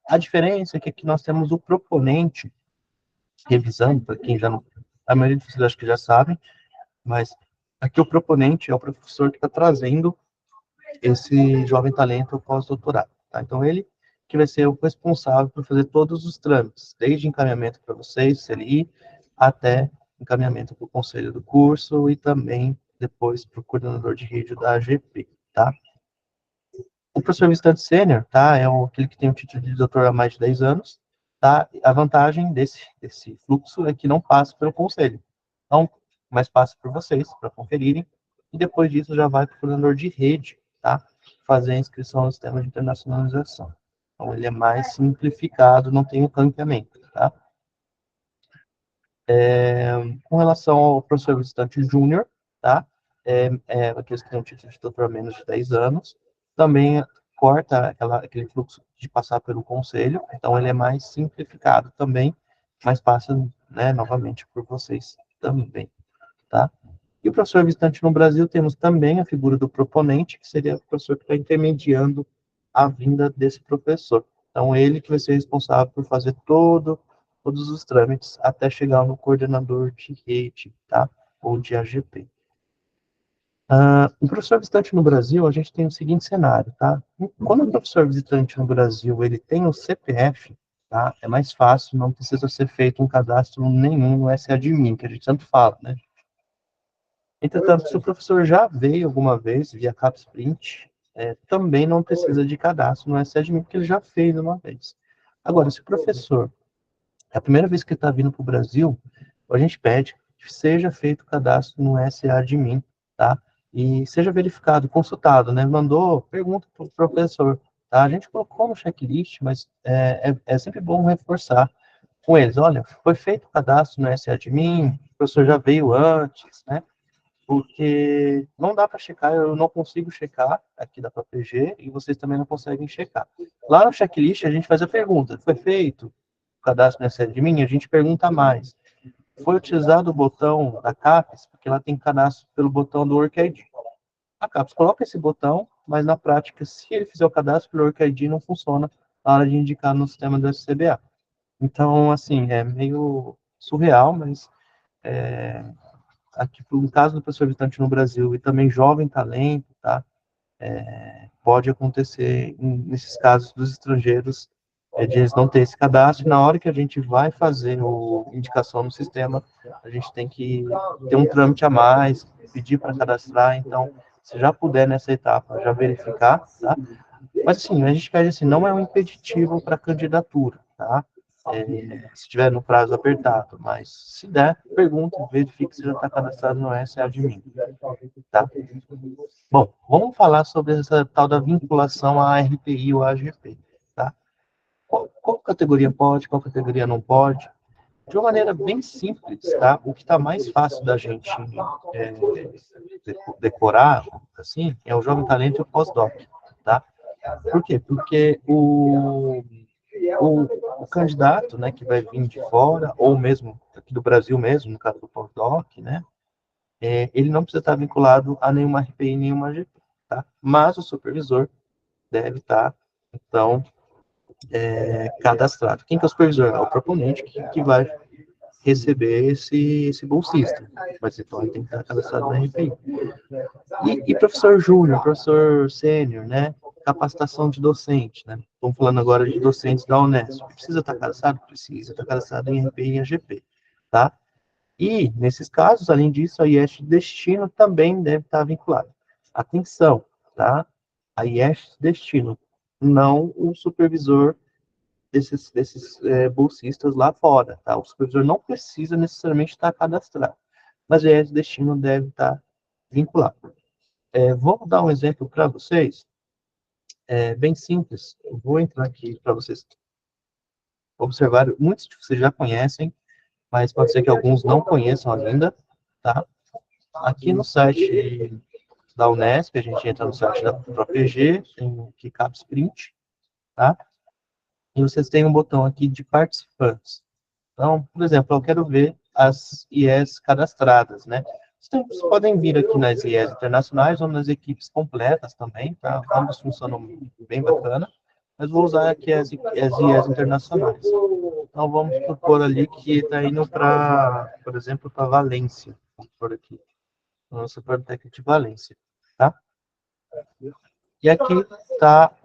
A diferença é que aqui nós temos o proponente, revisando, para quem já não, a maioria de vocês acho que já sabem, mas aqui o proponente é o professor que está trazendo esse jovem talento pós-doutorado, tá? Então, ele que vai ser o responsável por fazer todos os trâmites, desde encaminhamento para vocês, CLI, até encaminhamento para o conselho do curso e também depois para o coordenador de rede da AGP, tá? O professor visitante sênior, tá? Aquele que tem o título de doutor há mais de 10 anos, tá? A vantagem desse fluxo é que não passa pelo conselho, então, mas passa por vocês, para conferirem, e depois disso já vai para o coordenador de rede, tá? Fazer a inscrição no sistema de internacionalização. Então, ele é mais simplificado, não tem o campeamento, tá? Com relação ao professor visitante júnior, tá? Aqueles que têm um título de doutor há menos de 10 anos, também corta aquele fluxo de passar pelo conselho, então ele é mais simplificado também, mas passa, né, novamente por vocês também, tá? E o professor visitante no Brasil, temos também a figura do proponente, que seria o professor que está intermediando a vinda desse professor. Então, ele que vai ser responsável por fazer todos os trâmites até chegar no coordenador de rede, tá? Ou de AGP. O professor visitante no Brasil, a gente tem o seguinte cenário, tá? Quando o professor visitante no Brasil, ele tem o CPF, tá? É mais fácil, não precisa ser feito um cadastro nenhum no SA-admin, que a gente tanto fala, né? Entretanto, se o professor já veio alguma vez via CapsPrint, também não precisa de cadastro no SA-admin, porque ele já fez uma vez. Agora, se o professor, é a primeira vez que ele está vindo para o Brasil, a gente pede que seja feito o cadastro no SA-admin, tá? E seja verificado, consultado, né? Mandou, pergunta para o professor, tá? A gente colocou no checklist, mas é sempre bom reforçar com eles. Olha, foi feito o cadastro no SA-admin, o professor já veio antes, né? Porque não dá para checar, eu não consigo checar aqui da PPG e vocês também não conseguem checar. Lá no checklist a gente faz a pergunta, foi feito o cadastro nessa admin? A gente pergunta mais. Foi utilizado o botão da CAPES, porque lá tem cadastro pelo botão do WorkID. A CAPES coloca esse botão, mas na prática, se ele fizer o cadastro pelo WorkID, não funciona na hora de indicar no sistema do SCBA. Então, assim, é meio surreal, mas aqui, no caso do professor visitante no Brasil e também jovem talento, tá? Pode acontecer nesses casos dos estrangeiros, de eles não ter esse cadastro, na hora que a gente vai fazer a indicação no sistema, a gente tem que ter um trâmite a mais, pedir para cadastrar, então, se já puder nessa etapa, já verificar, tá? Mas, assim, a gente pede assim, não é um impeditivo para candidatura, tá? Se estiver no prazo apertado, mas se der, pergunta, verifique se já está cadastrado no SA-admin, tá? Bom, vamos falar sobre essa tal da vinculação à RPI ou à AGP, tá? Qual categoria pode, qual categoria não pode? De uma maneira bem simples, tá? O que está mais fácil da gente decorar, assim, é o jovem talento e o pós-doc, tá? Por quê? Porque o candidato, né, que vai vir de fora, ou mesmo aqui do Brasil mesmo, no caso do pós-doc, né, ele não precisa estar vinculado a nenhuma RPI, nenhuma AGP, tá? Mas o supervisor deve estar, então, cadastrado. Quem que é o supervisor? É o proponente que vai receber esse bolsista, mas então ele tem que estar cadastrado na RPI. E professor júnior, professor sênior, né? Capacitação de docente, né? Estamos falando agora de docentes da Unesp. Precisa estar cadastrado? Precisa estar cadastrado em RPI e AGP, tá? E, nesses casos, além disso, a IES de destino também deve estar vinculada. Atenção, tá? A IES de destino, não o supervisor desses bolsistas lá fora, tá? O supervisor não precisa necessariamente estar cadastrado, mas a IES de destino deve estar vinculado. Vou dar um exemplo para vocês, bem simples. Eu vou entrar aqui para vocês observarem. Muitos de vocês já conhecem, mas pode ser que alguns não conheçam ainda, tá? Aqui no site da Unesp, a gente entra no site da ProPG, tem aqui Caps Print, tá? E vocês têm um botão aqui de participantes. Então, por exemplo, eu quero ver as IEs cadastradas, né? Vocês podem vir aqui nas IEs internacionais ou nas equipes completas também, tá? Ambos funcionam bem bacana, mas vou usar aqui as IEs internacionais. Então, vamos supor ali que está indo para, por exemplo, para Valência. Vamos por aqui. No Super Técnico de Valência, tá? E aqui está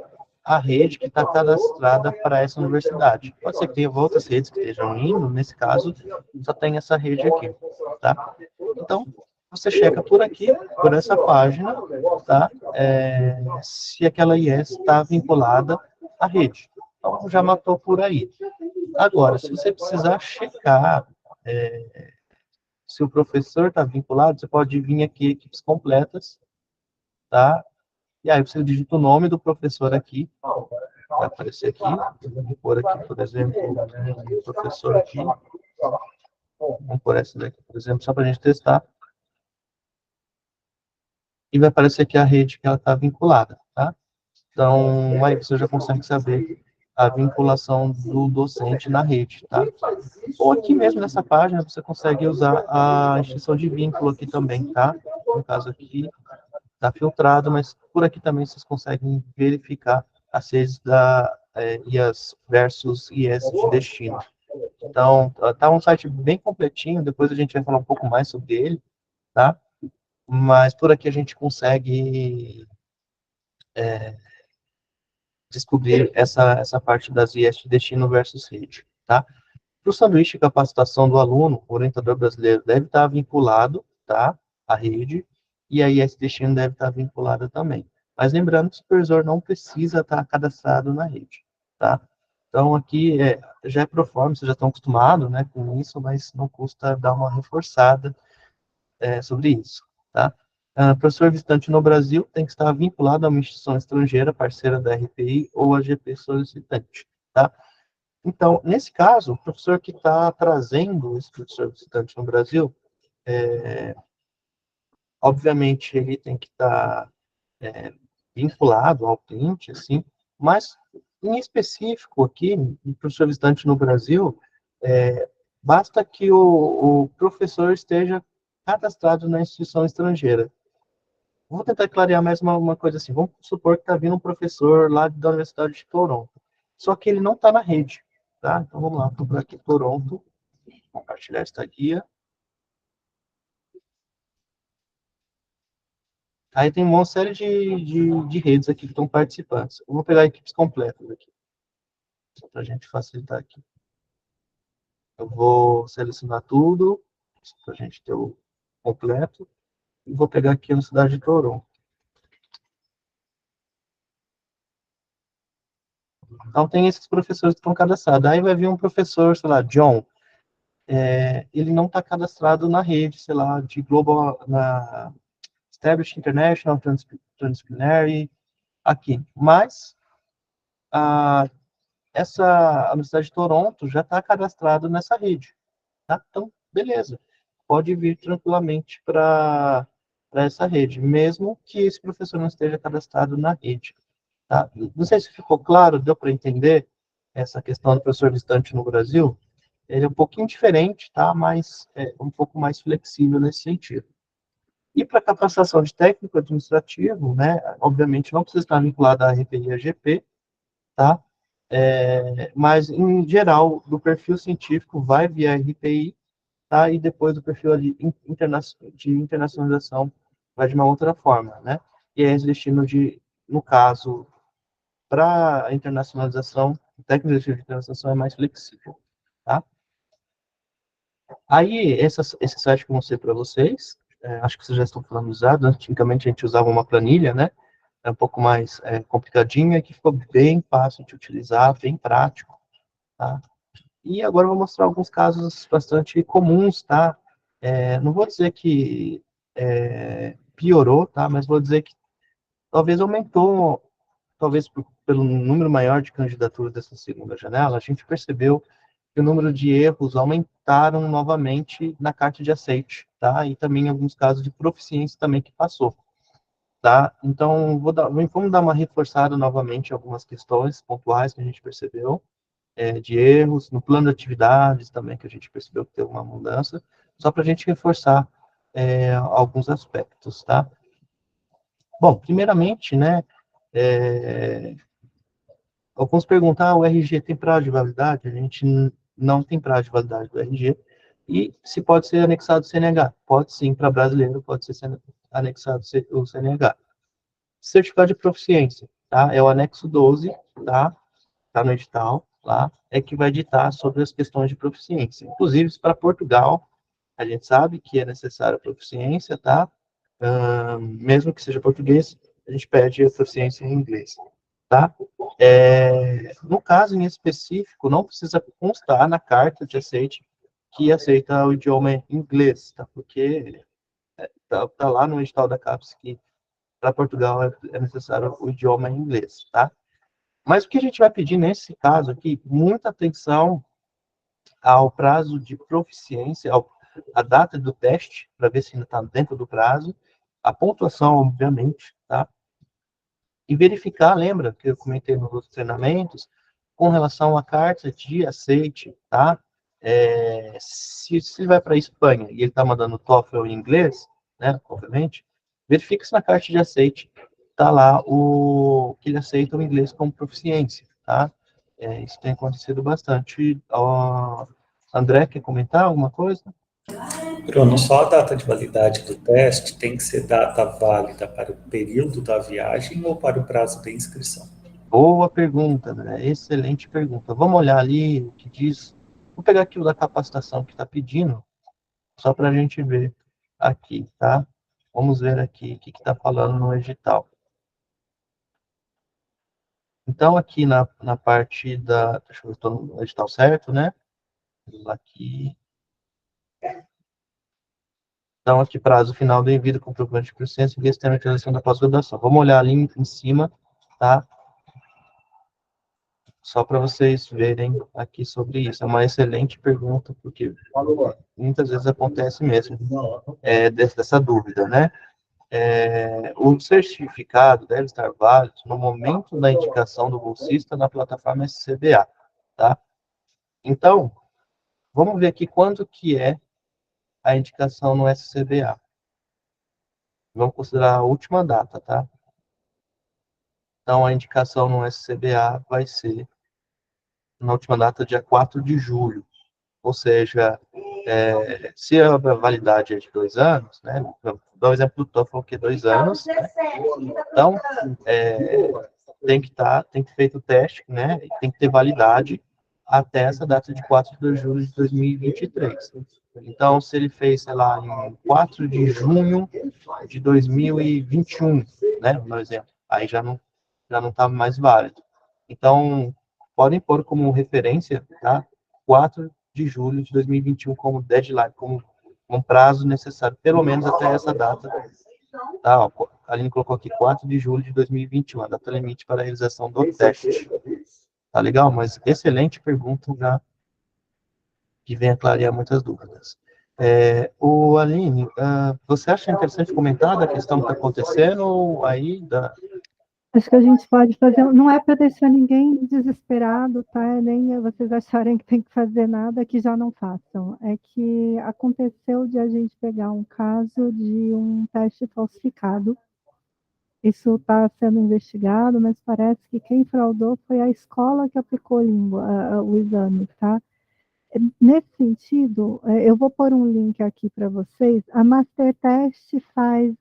a rede que está cadastrada para essa universidade. Pode ser que tenha outras redes que estejam indo, nesse caso, só tem essa rede aqui, tá? Então, você checa por aqui, por essa página, tá? Se aquela IES está vinculada à rede. Então, já matou por aí. Agora, se você precisar checar se o professor está vinculado, você pode vir aqui, equipes completas, tá? E aí você digita o nome do professor aqui, vai aparecer aqui, vou pôr aqui, por exemplo, professor aqui, vamos pôr essa daqui, por exemplo, só para a gente testar, e vai aparecer aqui a rede que ela está vinculada, tá? Então, aí você já consegue saber a vinculação do docente na rede, tá? Ou aqui mesmo nessa página, você consegue usar a instituição de vínculo aqui também, tá? No caso aqui, está filtrado, mas por aqui também vocês conseguem verificar as redes da IAS versus IS de destino. Então, tá um site bem completinho, depois a gente vai falar um pouco mais sobre ele, tá? Mas por aqui a gente consegue descobrir essa parte das IS de destino versus rede, tá? Para o sanduíche de capacitação do aluno, o orientador brasileiro deve estar vinculado, tá, à rede, e a IS Destino deve estar vinculada também. Mas lembrando que o supervisor não precisa estar cadastrado na rede, tá? Então, aqui já é pro forma, vocês já estão acostumados, né, com isso, mas não custa dar uma reforçada sobre isso, tá? Professor visitante no Brasil tem que estar vinculado a uma instituição estrangeira, parceira da RPI ou AGP solicitante, tá? Então, nesse caso, o professor que está trazendo esse professor visitante no Brasil, obviamente, ele tem que estar vinculado ao cliente, assim, mas, em específico aqui, o professor visitante no Brasil, basta que o professor esteja cadastrado na instituição estrangeira. Vou tentar clarear mais uma coisa assim. Vamos supor que está vindo um professor lá da Universidade de Toronto, só que ele não está na rede, tá? Então, vamos lá, vou por aqui, Toronto, compartilhar esta guia. Aí tem uma série de redes aqui que estão participantes. Eu vou pegar equipes completas aqui, só para a gente facilitar aqui. Eu vou selecionar tudo, para a gente ter o completo, e vou pegar aqui na cidade de Toronto. Então, tem esses professores que estão cadastrados. Aí vai vir um professor, sei lá, John, ele não está cadastrado na rede, sei lá, de Global, na Established International Transdisciplinary, aqui. Mas, a Universidade de Toronto já está cadastrado nessa rede, tá? Então, beleza. Pode vir tranquilamente para essa rede, mesmo que esse professor não esteja cadastrado na rede, tá? Não sei se ficou claro, deu para entender essa questão do professor distante no Brasil? Ele é um pouquinho diferente, tá? Mas é um pouco mais flexível nesse sentido. E para capacitação de técnico administrativo, né? Obviamente não precisa estar vinculado à RPI e à GP, tá? Mas, em geral, do perfil científico vai via RPI, tá? E depois do perfil ali de internacionalização vai de uma outra forma, né? E aí, esse destino no caso, para a internacionalização, o técnico de internacionalização é mais flexível, tá? Aí, esse site que eu mostrei para vocês, acho que vocês já estão familiarizados, antigamente a gente usava uma planilha, né? É um pouco mais complicadinha, que ficou bem fácil de utilizar, bem prático, tá? E agora eu vou mostrar alguns casos bastante comuns, tá? Não vou dizer que piorou, tá? Mas vou dizer que talvez aumentou, talvez pelo número maior de candidaturas dessa segunda janela, a gente percebeu que o número de erros aumentaram novamente na carta de aceite, tá? E também em alguns casos de proficiência também que passou, tá? Então, vamos dar uma reforçada novamente em algumas questões pontuais que a gente percebeu, de erros, no plano de atividades também, que a gente percebeu que teve uma mudança, só para a gente reforçar alguns aspectos, tá? Bom, primeiramente, né, alguns perguntam, o RG tem prazo de validade? A gente não tem prazo de validade do RG, e se pode ser anexado o CNH? Pode sim, para brasileiro, pode ser anexado o CNH. Certificado de proficiência, tá? É o anexo 12, tá? Tá no edital, lá, é que vai ditar sobre as questões de proficiência. Inclusive, para Portugal, a gente sabe que é necessária a proficiência, tá? Mesmo que seja português, a gente pede a proficiência em inglês, tá? No caso em específico, não precisa constar na carta de aceite que aceita o idioma inglês, tá? Porque tá lá no edital da CAPES que para Portugal é necessário o idioma inglês, tá? Mas o que a gente vai pedir nesse caso aqui, muita atenção ao prazo de proficiência, a data do teste, para ver se ainda está dentro do prazo, a pontuação, obviamente, tá? E verificar, lembra que eu comentei nos outros treinamentos, com relação à carta de aceite, tá? Se ele vai para a Espanha e ele está mandando TOEFL em inglês, né, obviamente, verifica se na carta de aceite está lá que ele aceita o inglês como proficiência, tá? Isso tem acontecido bastante. André, quer comentar alguma coisa? Bruno, só a data de validade do teste tem que ser data válida para o período da viagem ou para o prazo de inscrição? Boa pergunta, André. Excelente pergunta. Vamos olhar ali o que diz. Vou pegar aquilo da capacitação que está pedindo, só para a gente ver aqui, tá? Vamos ver aqui o que está falando no edital. Então, aqui na parte da... Deixa eu ver se estou no edital certo, né? Aqui. Então, aqui, prazo final do envio do comprovante de proficiência e externa de realização da pós-graduação. Vamos olhar ali em cima, tá? Só para vocês verem aqui sobre isso. É uma excelente pergunta, porque muitas vezes acontece mesmo dessa dúvida, né? O certificado deve estar válido no momento da indicação do bolsista na plataforma SCBA, tá? Então, vamos ver aqui quando que é a indicação no SCBA. Vamos considerar a última data, tá? Então, a indicação no SCBA vai ser na última data, dia 4 de julho. Ou seja, se a validade é de 2 anos, né? Vou dar o exemplo do TOEFL, que é 2 anos, né? Então, tem que ter feito o teste, né? Tem que ter validade até essa data de 4 de julho de 2023. Então, se ele fez, sei lá, em 4 de junho de 2021, né? Por exemplo, aí já não está mais válido. Então, podem pôr como referência, tá? 4 de julho de 2021 como deadline, como um prazo necessário, pelo menos até essa data. Tá? Ó, a Aline colocou aqui 4 de julho de 2021, a data limite para a realização do teste. Tá legal? Mas excelente pergunta, já que vem a clarear muitas dúvidas. Aline, você acha interessante comentar da questão que está acontecendo aí? Acho que a gente pode fazer, não é para deixar ninguém desesperado, tá? Nem vocês acharem que tem que fazer nada que já não façam. É que aconteceu de a gente pegar um caso de um teste falsificado. Isso está sendo investigado, mas parece que quem fraudou foi a escola que aplicou o exame, tá? Nesse sentido, eu vou pôr um link aqui para vocês. A Mastertest faz...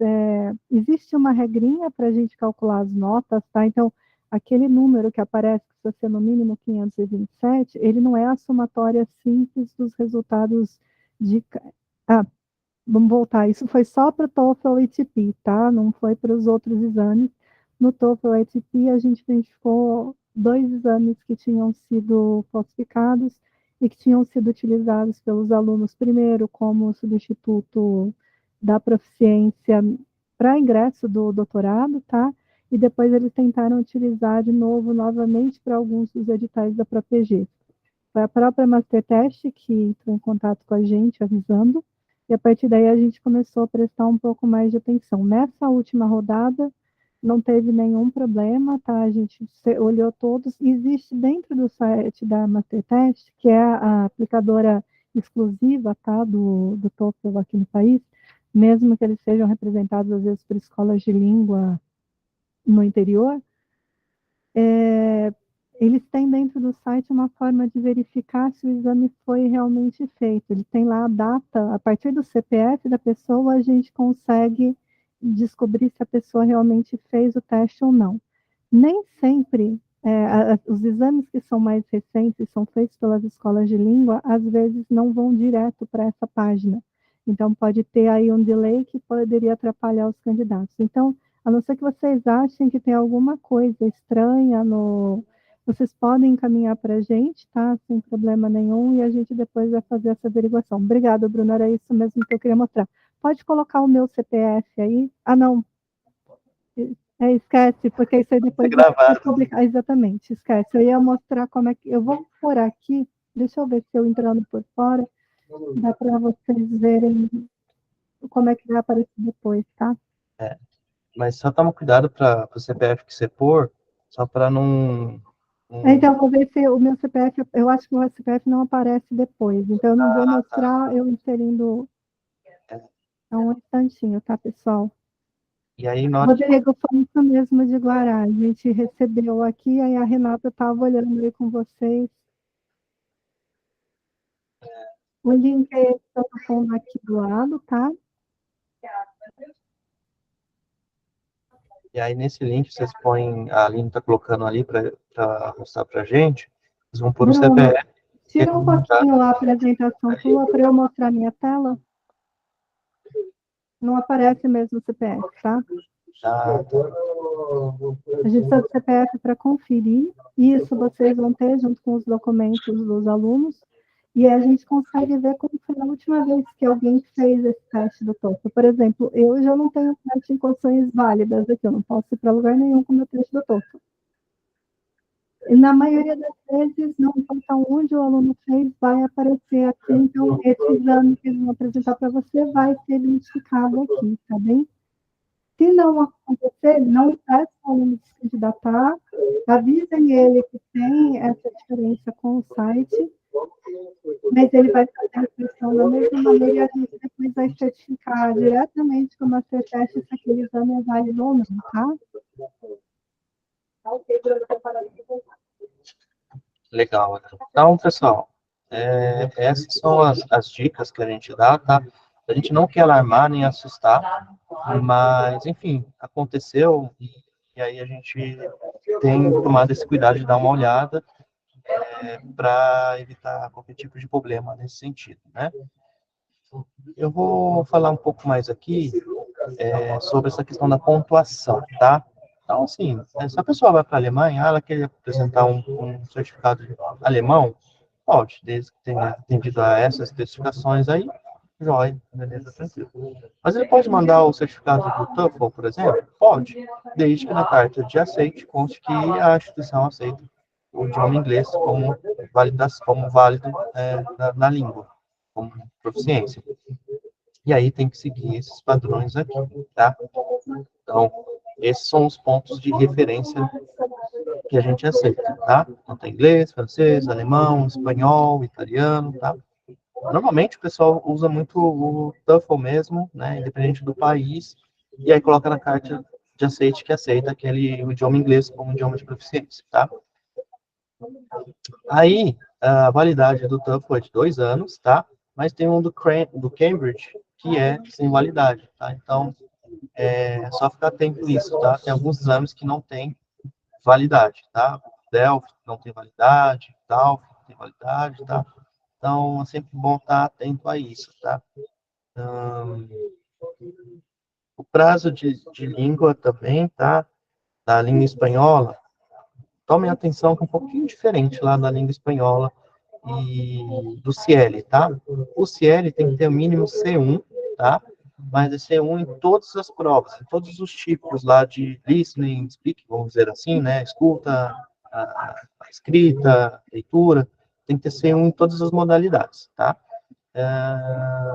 existe uma regrinha para a gente calcular as notas, tá? Então, aquele número que aparece que precisa ser no mínimo 527, ele não é a somatória simples dos resultados de... vamos voltar. Isso foi só para o TOEFL ATP, tá? Não foi para os outros exames. No TOEFL ATP, a gente identificou 2 exames que tinham sido falsificados e que tinham sido utilizados pelos alunos, primeiro, como substituto da proficiência para ingresso do doutorado, tá? E depois eles tentaram utilizar novamente para alguns dos editais da ProPG. Foi a própria Mastertest que entrou em contato com a gente, avisando, e a partir daí a gente começou a prestar um pouco mais de atenção. Nessa última rodada, não teve nenhum problema, tá? A gente olhou todos. Existe dentro do site da Mastertest, que é a aplicadora exclusiva, tá? Do TOEFL aqui no país, mesmo que eles sejam representados, às vezes, por escolas de língua no interior, eles têm dentro do site uma forma de verificar se o exame foi realmente feito. Ele tem lá a data, a partir do CPF da pessoa, a gente consegue descobrir se a pessoa realmente fez o teste ou não. Nem sempre, os exames que são mais recentes, são feitos pelas escolas de língua, às vezes não vão direto para essa página. Então, pode ter aí um delay que poderia atrapalhar os candidatos. Então, a não ser que vocês achem que tem alguma coisa estranha vocês podem encaminhar para a gente, tá? Sem problema nenhum, e a gente depois vai fazer essa averiguação. Obrigada, Bruno, era isso mesmo que eu queria mostrar. Pode colocar o meu CPF aí? Ah, não. Esquece, porque isso aí depois vai publicar. Exatamente, esquece. Eu ia mostrar como é que... Eu vou por aqui, deixa eu ver se eu entrando por fora, dá para vocês verem como é que vai aparecer depois, tá? Mas só toma cuidado para o CPF que você pôr, só para não... Então, vou ver se o meu CPF, eu acho que o meu CPF não aparece depois, então eu não vou mostrar eu inserindo um instantinho, tá, pessoal? E aí, Rodrigo, foi isso mesmo de Guará, a gente recebeu aqui, aí a Renata estava olhando aí com vocês. O link é esse que eu estou pondo aqui do lado, tá? E aí, nesse link, vocês põem, a Aline está colocando ali para mostrar para a gente, vocês vão pôr o CPF. Tira um pouquinho a apresentação sua para eu mostrar minha tela. Não aparece mesmo o CPF, tá? A gente precisa do CPF para conferir. Isso vocês vão ter junto com os documentos dos alunos. E a gente consegue ver como foi a última vez que alguém fez esse teste do TOEFL. Por exemplo, eu já não tenho teste em condições válidas aqui. Eu não posso ir para lugar nenhum com o meu teste do TOEFL. E na maioria das vezes, não importa onde o aluno fez, vai aparecer aqui. Então, esse exame que eles vão apresentar para você vai ser identificado aqui, tá bem? Se não acontecer, não impeça o aluno de se candidatar, avisem ele que tem essa diferença com o site, mas ele vai fazer a inscrição da mesma maneira e a gente depois vai certificar diretamente com o Mastertest se aquele exame é válido ou não, tá? Legal. Então, pessoal, essas são as dicas que a gente dá, tá? A gente não quer alarmar nem assustar, mas, enfim, aconteceu e aí a gente tem tomado esse cuidado de dar uma olhada para evitar qualquer tipo de problema nesse sentido, né? Eu vou falar um pouco mais aqui sobre essa questão da pontuação, tá? Então, assim, se a pessoa vai para a Alemanha, ela quer apresentar um certificado de alemão, pode, desde que tenha atendido a essas especificações aí, joia, beleza, tranquilo. Mas ele pode mandar o certificado do TOEFL, por exemplo? Pode, desde que na carta de aceite conste que a instituição aceita o idioma inglês como válido na língua, como proficiência. E aí tem que seguir esses padrões aqui, tá? Então, esses são os pontos de referência que a gente aceita, tá? Tanto inglês, francês, alemão, espanhol, italiano, tá? Normalmente o pessoal usa muito o TOEFL mesmo, né? Independente do país, e aí coloca na carta de aceite que aceita o idioma inglês como idioma de proficiência, tá? Aí, a validade do TOEFL é de 2 anos, tá? Mas tem um do Cambridge, que é sem validade, tá? Então, só ficar atento nisso, tá? Tem alguns exames que não tem validade, tá? Delphi não tem validade, Delphi não tem validade, tá? Então, é sempre bom estar atento a isso, tá? O prazo de língua também, tá? Da língua espanhola, tomem atenção que é um pouquinho diferente lá da língua espanhola e do CIEL, tá? O CIEL tem que ter o mínimo C1, tá? mas é C1 em todas as provas, em todos os tipos lá de listening, speaking, vamos dizer assim, né? Escuta, a escrita, leitura, tem que ter C1 em todas as modalidades, tá?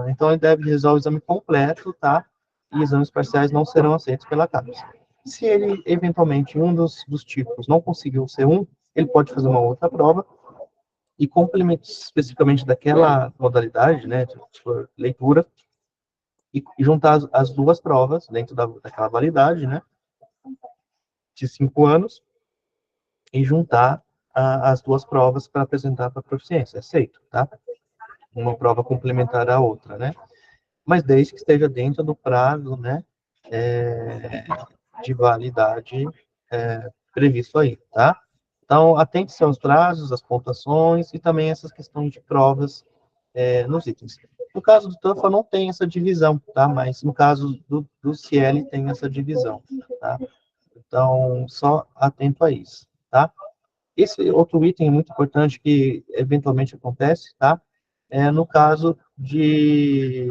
Então, ele deve realizar o exame completo, tá? E exames parciais não serão aceitos pela CAPES. Se ele, eventualmente, um dos tipos não conseguiu o C1, ele pode fazer uma outra prova e complementa especificamente daquela modalidade, né, de leitura, e juntar as duas provas dentro daquela validade, né, de 5 anos, e juntar as duas provas para apresentar para a proficiência, aceito, tá? Uma prova complementar à outra, né? Mas desde que esteja dentro do prazo, né, de validade previsto aí, tá? Então, atente-se aos prazos, às pontuações e também essas questões de provas nos itens. No caso do TOEFL não tem essa divisão, tá? Mas no caso do CL tem essa divisão, tá? Então, só atento a isso, tá? Esse outro item muito importante que eventualmente acontece, tá? É no caso de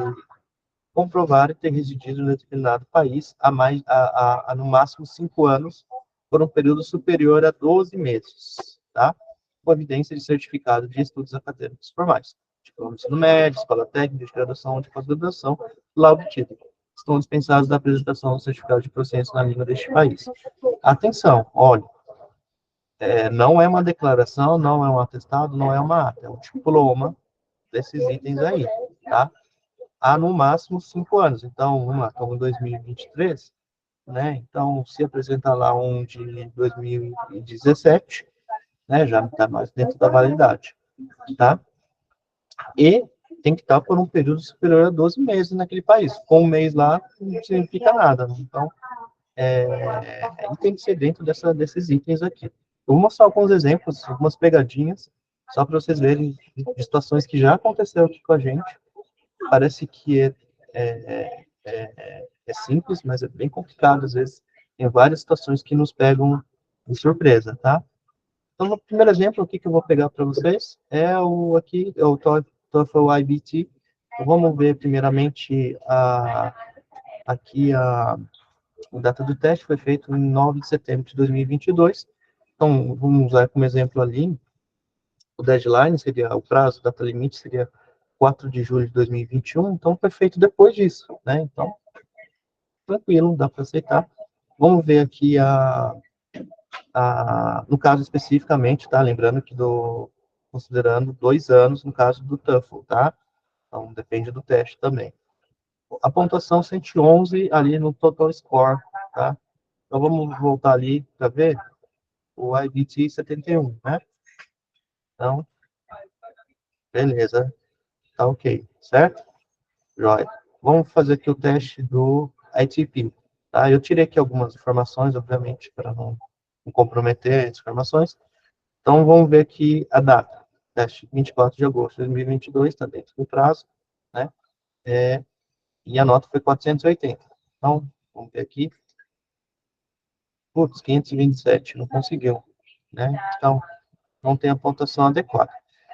comprovar ter residido em determinado país há no máximo 5 anos, por um período superior a 12 meses, tá? Com evidência de certificado de estudos acadêmicos formais, diploma de ensino médio, escola técnica de graduação ou de pós-graduação, lá obtido. Estão dispensados da apresentação do certificado de proficiência na língua deste país. Atenção, olha, não é uma declaração, não é um atestado, não é uma ata, é um diploma desses itens aí, tá? Há no máximo 5 anos. Então, vamos lá, estamos em 2023, né? Então, se apresentar lá um de 2017, né? Já está mais dentro da validade, tá? E tem que estar por um período superior a 12 meses naquele país. Com um mês lá, não significa nada, né? Então, tem que ser dentro desses itens aqui. Eu vou mostrar alguns exemplos, algumas pegadinhas, só para vocês verem de situações que já aconteceu aqui com a gente. Parece que é simples, mas é bem complicado, às vezes. Tem várias situações que nos pegam de surpresa, tá? Então, no primeiro exemplo, o que eu vou pegar para vocês é o TOEFL IBT. Então, vamos ver primeiramente aqui a data do teste, foi feito em 9 de setembro de 2022. Então, vamos usar como exemplo ali, o deadline seria, o prazo, data limite seria 4 de julho de 2021, então foi feito depois disso, né? Então, tranquilo, dá para aceitar. Vamos ver aqui no caso especificamente, tá? Lembrando que considerando 2 anos no caso do TOEFL, tá? Então, depende do teste também. A pontuação 111 ali no total score, tá? Então, vamos voltar ali para ver o IBT 71, né? Então, beleza, tá ok, certo? Joia. Vamos fazer aqui o teste do ITP, tá? Eu tirei aqui algumas informações, obviamente, para não comprometer as informações. Então, vamos ver aqui a data. Teste 24 de agosto de 2022, está dentro do prazo, né? E a nota foi 480. Então, vamos ver aqui. Putz, 527, não conseguiu, né? Então, não tem a pontuação adequada.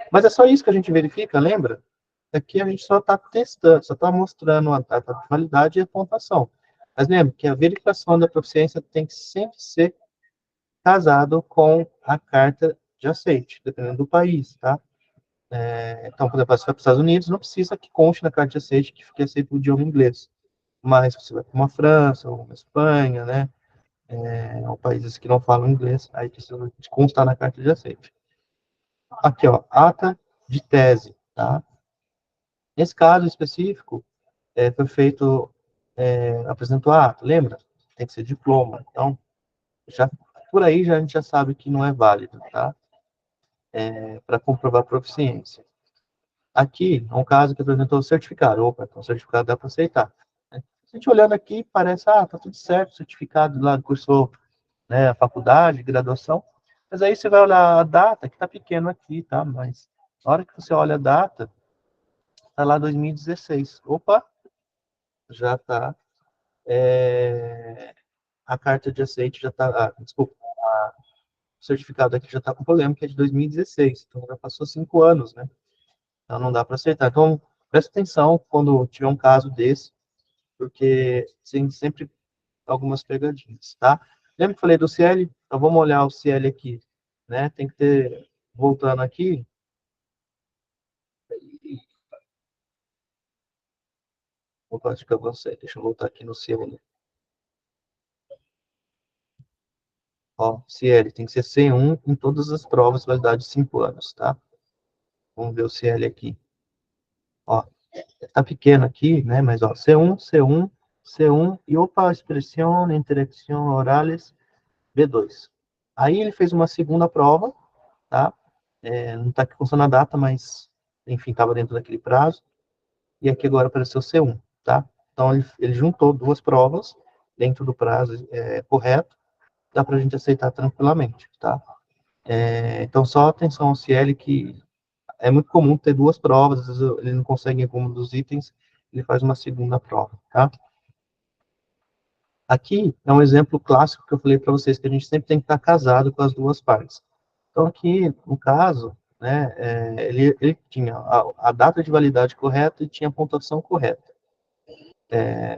Mas é só isso que a gente verifica, lembra? Aqui a gente só está testando, só está mostrando a data de validade e a pontuação. Mas lembra que a verificação da proficiência tem que sempre ser casado com a carta de aceite, dependendo do país, tá? Então, por exemplo, se vai para os Estados Unidos, não precisa que conste na carta de aceite que fique aceito o idioma inglês. Mas se você vai para uma França ou uma Espanha, né? Ou países que não falam inglês, aí precisa constar na carta de aceite. Aqui, ó, ata de tese, tá? Nesse caso específico, foi feito, apresentou a ata, lembra? Tem que ser diploma. Então, por aí a gente já sabe que não é válido, tá? Para comprovar proficiência. Aqui, é um caso que apresentou o certificado. Opa, então o certificado dá para aceitar. Né? A gente olhando aqui, parece, tá tudo certo, certificado lá, cursou, né, a faculdade, graduação. Mas aí você vai olhar a data, que está pequeno aqui, tá? Mas na hora que você olha a data, está lá 2016. Opa, já está. A carta de aceite já está. Desculpa, o certificado aqui já está com problema, que é de 2016. Então já passou 5 anos, né? Então não dá para aceitar. Então, presta atenção quando tiver um caso desse, porque tem sempre algumas pegadinhas, tá? Lembra que eu falei do CL? Então vamos olhar o CL aqui, né? Tem que ter, voltando aqui, vou praticar você, deixa eu voltar aqui no CL. Ó, CL tem que ser C1 em todas as provas, validade de 5 anos, tá? Vamos ver o CL aqui. Ó, tá pequeno aqui, né? Mas, ó, C1, C1, C1, e opa, expressão, interação orales, B2. Aí ele fez uma segunda prova, tá? Não está aqui constando a data, mas, enfim, estava dentro daquele prazo. E aqui agora apareceu C1, tá? Então, ele juntou duas provas dentro do prazo correto, dá para a gente aceitar tranquilamente, tá? Então, só atenção ao CL, que é muito comum ter duas provas, às vezes ele não consegue em algum dos itens, ele faz uma segunda prova, tá? Aqui é um exemplo clássico que eu falei para vocês, que a gente sempre tem que estar casado com as duas partes. Então, aqui, no caso, né, ele tinha a data de validade correta e tinha a pontuação correta.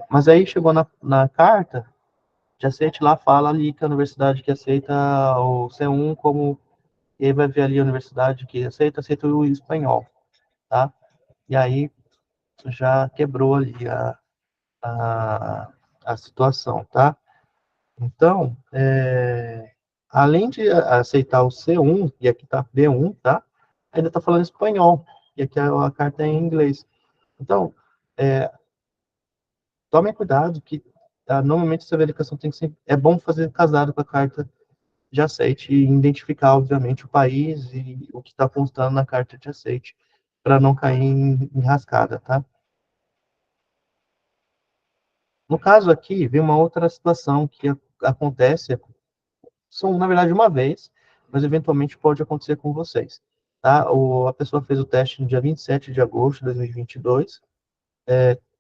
Mas aí chegou na carta de aceite, lá fala ali que a universidade que aceita o C1 como, e aí vai ver ali a universidade que aceita o espanhol, tá? E aí já quebrou ali a, a situação, tá? Então, além de aceitar o C1, e aqui tá B1, tá? Ainda tá falando espanhol, e aqui a carta é em inglês. Então, tomem cuidado que normalmente essa verificação tem que ser, é bom fazer casado com a carta de aceite e identificar, obviamente, o país e o que está constando na carta de aceite, para não cair em rascada, tá? No caso aqui, vem uma outra situação que acontece, são, na verdade, uma vez, mas eventualmente pode acontecer com vocês, tá? A pessoa fez o teste no dia 27 de agosto de 2022,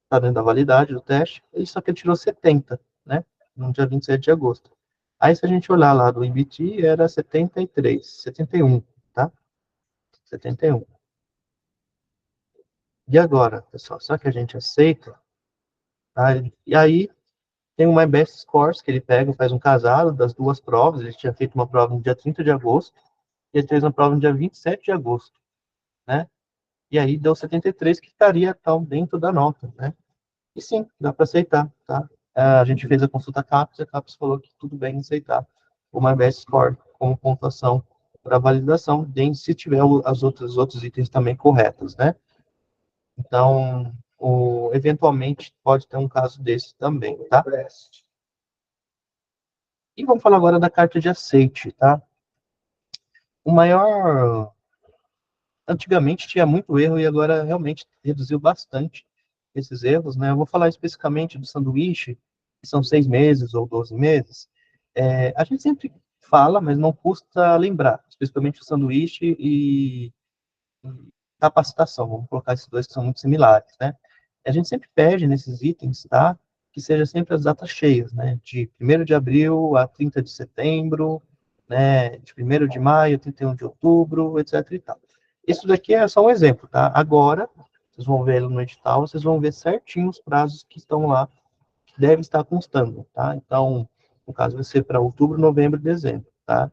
tá dentro da validade do teste, só que ele tirou 70, né? No dia 27 de agosto. Aí, se a gente olhar lá do IBT, era 73, 71, tá? 71. E agora, pessoal, será que a gente aceita? Tá? E aí, tem o My Best Scores, que ele pega, faz um casado das duas provas. Ele tinha feito uma prova no dia 30 de agosto, e ele fez uma prova no dia 27 de agosto, né? E aí deu 73, que estaria tal dentro da nota, né? E sim, dá para aceitar, tá? A gente fez a consulta CAPES, a CAPES falou que tudo bem aceitar o My Best Score como pontuação para validação, se tiver os outros itens também corretos, né? Então, eventualmente, pode ter um caso desse também, tá? E vamos falar agora da carta de aceite, tá? O maior... Antigamente tinha muito erro e agora realmente reduziu bastante esses erros, né? Eu vou falar especificamente do sanduíche, que são 6 meses ou 12 meses. A gente sempre fala, mas não custa lembrar, especificamente o sanduíche e capacitação. Vamos colocar esses dois que são muito similares, né? A gente sempre pede nesses itens, tá? Que seja sempre as datas cheias, né? De 1º de abril a 30 de setembro, né? De 1º de maio a 31 de outubro, etc e tal. Isso daqui é só um exemplo, tá? Agora, vocês vão ver no edital, vocês vão ver certinho os prazos que estão lá, que devem estar constando, tá? Então, no caso, vai ser para outubro, novembro e dezembro, tá?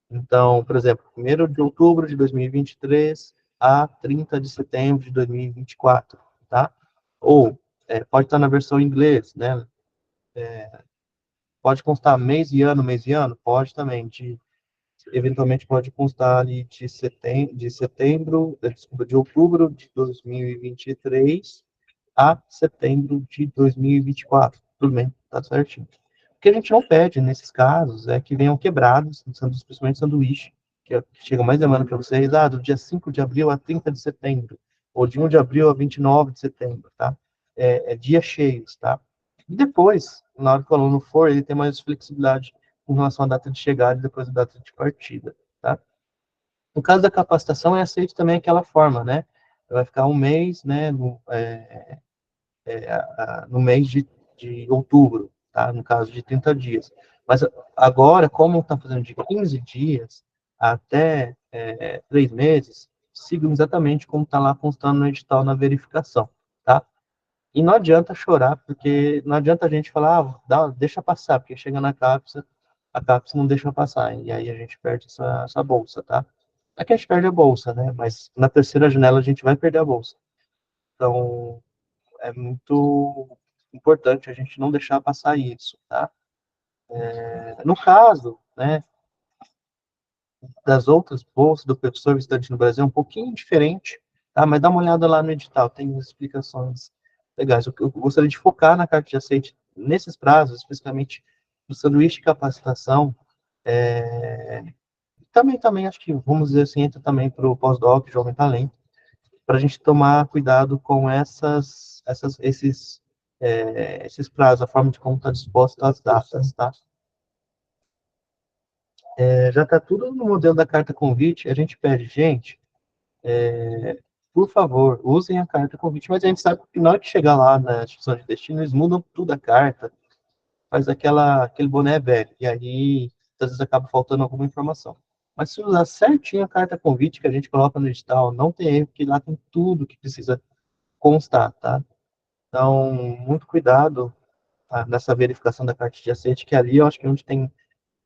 Então, por exemplo, 1º de outubro de 2023 a 30 de setembro de 2024, tá? Ou, pode estar na versão em inglês, né? Pode constar mês e ano? Pode também. Eventualmente pode constar ali desculpa, de outubro de 2023 a setembro de 2024. Tudo bem, tá certinho. O que a gente não pede nesses casos é que venham quebrados, principalmente sanduíche, que chega mais demanda para vocês, do dia 5 de abril a 30 de setembro, ou de 1 de abril a 29 de setembro, tá? Dias cheios, tá? E depois, na hora que o aluno for, ele tem mais flexibilidade com relação à data de chegada e depois a data de partida, tá? No caso da capacitação, é aceito também aquela forma, né? Vai ficar um mês, né, no mês de outubro, tá? No caso de 30 dias. Mas agora, como está fazendo de 15 dias até 3 meses, sigam exatamente como está lá constando no edital na verificação, tá? E não adianta chorar, porque não adianta a gente falar, deixa passar, porque chega na CAPES, a CAPES não deixa passar, e aí a gente perde essa bolsa, tá? É que a gente perde a bolsa, né? Mas na terceira janela a gente vai perder a bolsa. Então, é muito importante a gente não deixar passar isso, tá? No caso, né, das outras bolsas do professor visitante no Brasil, é um pouquinho diferente, tá? Mas dá uma olhada lá no edital, tem explicações legais. Eu gostaria de focar na carta de aceite nesses prazos, especificamente no sanduíche de capacitação. Também acho que, vamos dizer assim, entra também para o pós-doc, jovem talento, para a gente tomar cuidado com esses prazos, a forma de como está disposto as datas, tá? Já está tudo no modelo da carta convite, a gente pede, gente, por favor, usem a carta convite, mas a gente sabe que na hora que chegar lá na instituição de destino, eles mudam tudo a carta, faz aquele boné velho, e aí, às vezes, acaba faltando alguma informação. Mas se usar certinho a carta convite que a gente coloca no edital, não tem erro, porque lá tem tudo que precisa constar, tá? Então, muito cuidado, tá, nessa verificação da carta de aceite, que ali eu acho que é onde tem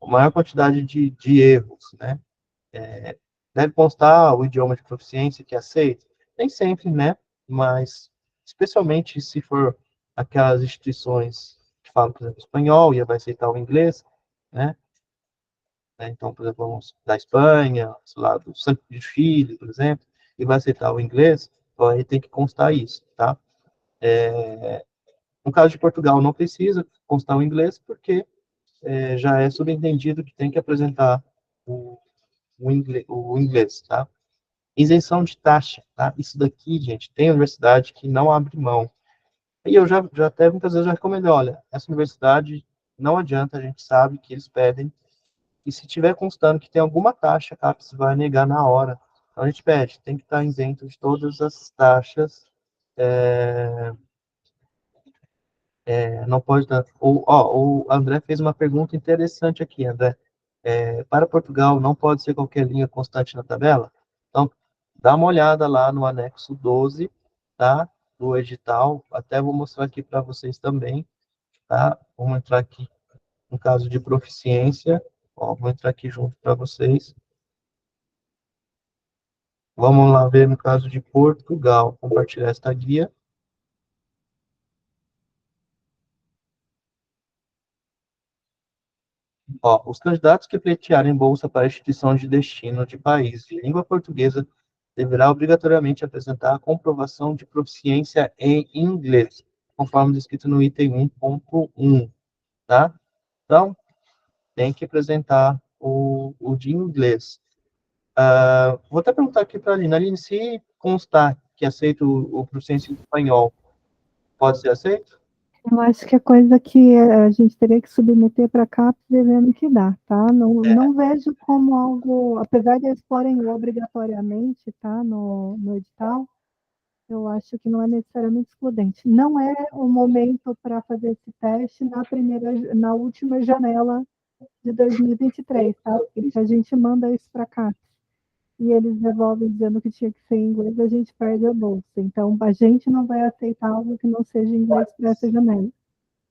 a maior quantidade de erros, né? Deve constar o idioma de proficiência que aceita, nem sempre, né? Mas, especialmente se for aquelas instituições que falam, por exemplo, espanhol e vai aceitar o inglês, né? Então, por exemplo, vamos da Espanha, lá do Santo de Chile, por exemplo, e vai aceitar o inglês, então aí tem que constar isso, tá? No caso de Portugal, não precisa constar o inglês, porque já é subentendido que tem que apresentar o inglês, tá? Isenção de taxa, tá? Isso daqui, gente, tem universidade que não abre mão. E eu já até muitas vezes já recomendo, olha, essa universidade não adianta, a gente sabe que eles pedem, e se tiver constando que tem alguma taxa, a CAPES vai negar na hora. Então a gente pede, tem que estar isento de todas as taxas, não pode dar. O André fez uma pergunta interessante aqui, André. Para Portugal, não pode ser qualquer linha constante na tabela? Então, dá uma olhada lá no anexo 12, tá? Do edital. Até vou mostrar aqui para vocês também, tá? Vamos entrar aqui no caso de proficiência. Ó, vou entrar aqui junto para vocês. Vamos lá ver no caso de Portugal. Compartilhar esta guia. Ó, os candidatos que pleitearem bolsa para instituição de destino de país de língua portuguesa deverá obrigatoriamente apresentar a comprovação de proficiência em inglês, conforme descrito no item 1.1, tá? Então, tem que apresentar o de inglês. Vou até perguntar aqui para a Aline. Aline, se constar que aceita o proficiência em espanhol, pode ser aceito? Eu acho que é coisa que a gente teria que submeter para a CAPES e vendo que dá, tá? Não vejo como algo, apesar de eles porem obrigatoriamente, tá, no edital, eu acho que não é necessariamente excludente. Não é o momento para fazer esse teste na última janela de 2023, tá? Porque se a gente manda isso para cá e eles devolvem dizendo que tinha que ser em inglês, a gente perde a bolsa. Então, a gente não vai aceitar algo que não seja em inglês para essa janela.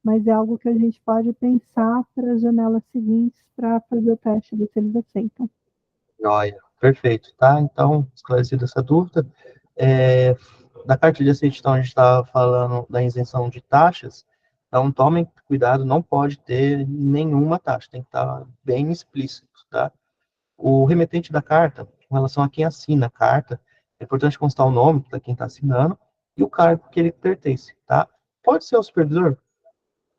Mas é algo que a gente pode pensar para as janelas seguintes para fazer o teste, ver se eles aceitam. Joia, perfeito, tá? Então, esclarecida essa dúvida. Da carta de aceite, então, a gente estava falando da isenção de taxas, então tomem cuidado, não pode ter nenhuma taxa, tem que estar bem explícito, tá? O remetente da carta, com relação a quem assina a carta, é importante constar o nome da quem está assinando e o cargo que ele pertence, tá? Pode ser o supervisor.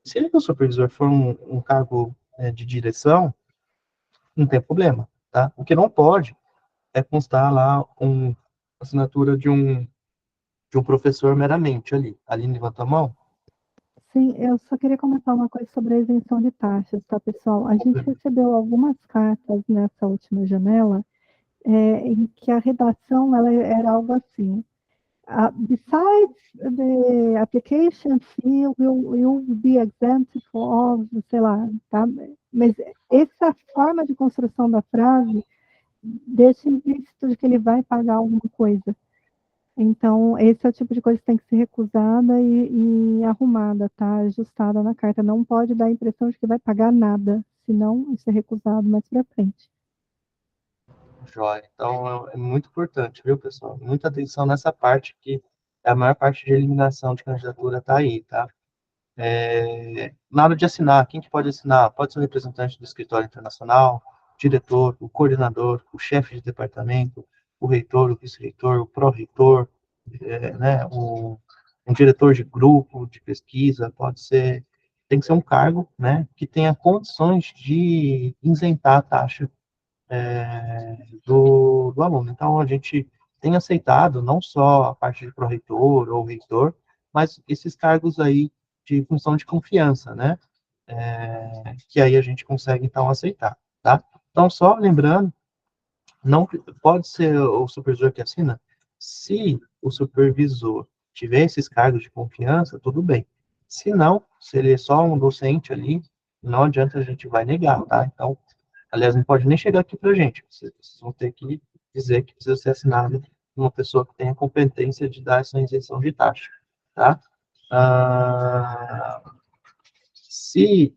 Se ele, o supervisor, for um cargo de direção, não tem problema, tá? O que não pode é constar lá assinatura de um professor meramente ali. Ali levanta a mão. Sim, eu só queria comentar uma coisa sobre a isenção de taxas, tá, pessoal? A gente recebeu algumas cartas nessa última janela em que a redação ela era algo assim. Besides the application fee will be exempt for, sei lá, tá? Mas essa forma de construção da frase deixa implícito de que ele vai pagar alguma coisa. Então, esse é o tipo de coisa que tem que ser recusada e arrumada, tá? Ajustada na carta. Não pode dar a impressão de que vai pagar nada, senão isso é recusado mais para frente. Joia. Então, é muito importante, viu, pessoal? Muita atenção nessa parte, que a maior parte de eliminação de candidatura está aí, tá? Na hora de assinar, quem que pode assinar? Pode ser o representante do escritório internacional, o diretor, o coordenador, o chefe de departamento, o reitor, o vice-reitor, o pró-reitor, né, um diretor de grupo, de pesquisa, pode ser, tem que ser um cargo, né, que tenha condições de isentar a taxa do aluno. Então, a gente tem aceitado não só a parte de pró-reitor ou reitor, mas esses cargos aí de função de confiança, né? Que aí a gente consegue, então, aceitar, tá? Então, só lembrando, não pode ser o supervisor que assina, se o supervisor tiver esses cargos de confiança, tudo bem. Se não, se ele é só um docente ali, não adianta, a gente vai negar, tá? Então, aliás, não pode nem chegar aqui para a gente. Vocês vão ter que dizer que precisa ser assinado por uma pessoa que tenha competência de dar essa isenção de taxa, tá? Se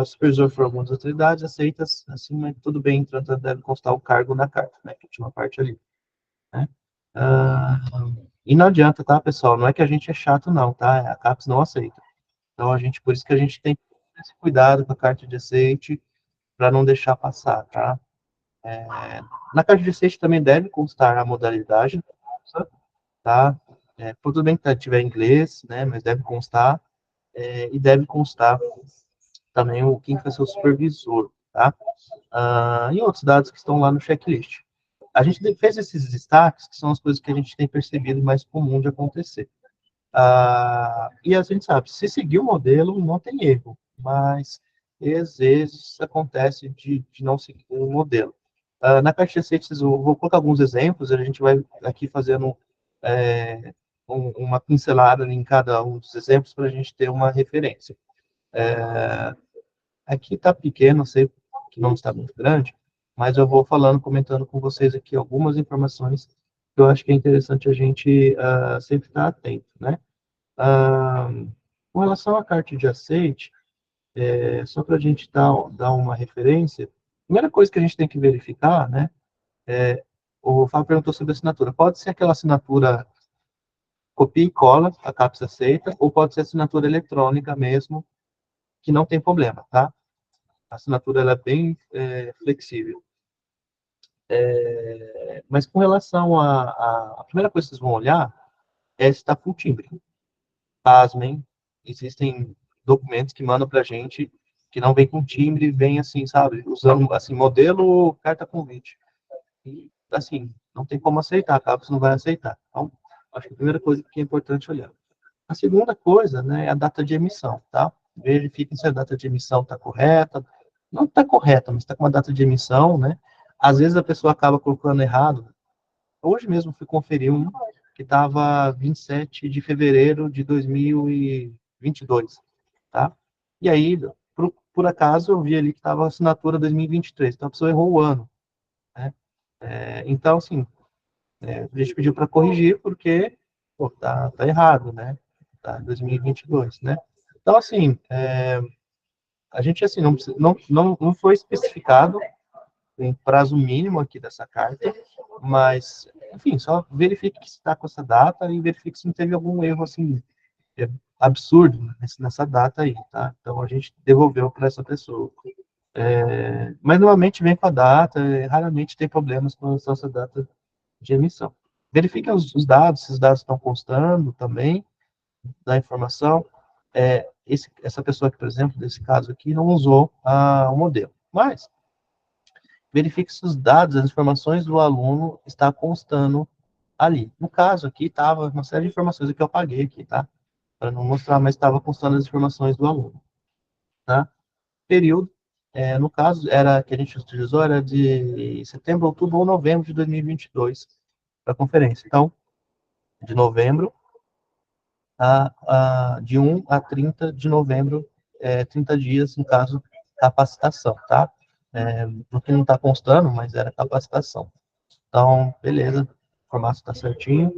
o supervisor for algumas autoridades, aceita assim, mas tudo bem, então deve constar o cargo na carta, né? Que tinha uma parte ali, né? Ah, e não adianta, tá, pessoal? Não é que a gente é chato, não, tá? A CAPES não aceita. Então, por isso que a gente tem esse cuidado com a carta de aceite, para não deixar passar, tá? Na carta de aceite também deve constar a modalidade, tá? Tudo bem que tiver inglês, né? Mas deve constar, e deve constar também quem vai ser o supervisor, tá? E outros dados que estão lá no checklist. A gente fez esses destaques, que são as coisas que a gente tem percebido mais comum de acontecer. E a gente sabe, se seguir o modelo, não tem erro, mas às vezes acontece de não seguir o modelo. Na caixa de receitas, eu vou colocar alguns exemplos, a gente vai aqui fazendo uma pincelada em cada um dos exemplos para a gente ter uma referência. Aqui está pequeno, sei que não está muito grande, mas eu vou falando, comentando com vocês aqui algumas informações que eu acho que é interessante a gente sempre estar atento, né? Com relação à carta de aceite, só para a gente dar uma referência, a primeira coisa que a gente tem que verificar, né? O Fábio perguntou sobre assinatura. Pode ser aquela assinatura copia e cola, a CAPES aceita, ou pode ser assinatura eletrônica mesmo, que não tem problema, tá? A assinatura ela é bem flexível. Mas com relação a primeira coisa que vocês vão olhar é se está full timbre. Pasmem, existem documentos que mandam para a gente que não vem com timbre, vem assim, sabe, usando assim, modelo carta convite. E, assim, não tem como aceitar, a CAPES não vai aceitar. Então, acho que a primeira coisa que é importante olhar. A segunda coisa, né, é a data de emissão, tá? Verifiquem se a data de emissão está correta. Não está correta, mas está com uma data de emissão, né? Às vezes a pessoa acaba colocando errado. Hoje mesmo fui conferir um que estava 27 de fevereiro de 2022, tá? E aí, por acaso, eu vi ali que estava a assinatura 2023, então a pessoa errou o ano, né? Então, assim, a gente pediu para corrigir porque, pô, tá errado, né? Tá 2022, né? Então, assim, a gente, assim, não foi especificado em prazo mínimo aqui dessa carta, mas, enfim, só verifique que está com essa data e verifique se não teve algum erro, assim, absurdo nessa data aí, tá? Então, a gente devolveu para essa pessoa. Mas, normalmente, vem com a data, raramente tem problemas com essa data de emissão. Verifique os dados, se os dados estão constando também da informação. Essa pessoa aqui, por exemplo, desse caso aqui, não usou o modelo. Mas, verifique se os dados, as informações do aluno está constando ali. No caso aqui, estava uma série de informações que eu apaguei aqui, tá? Para não mostrar, mas estava constando as informações do aluno, tá? Período, no caso, que a gente utilizou, era de setembro, outubro ou novembro de 2022 para a conferência. Então, de novembro de 1 a 30 de novembro, 30 dias, no caso, capacitação, tá? Porque não está constando, mas era capacitação. Então, beleza, o formato está certinho.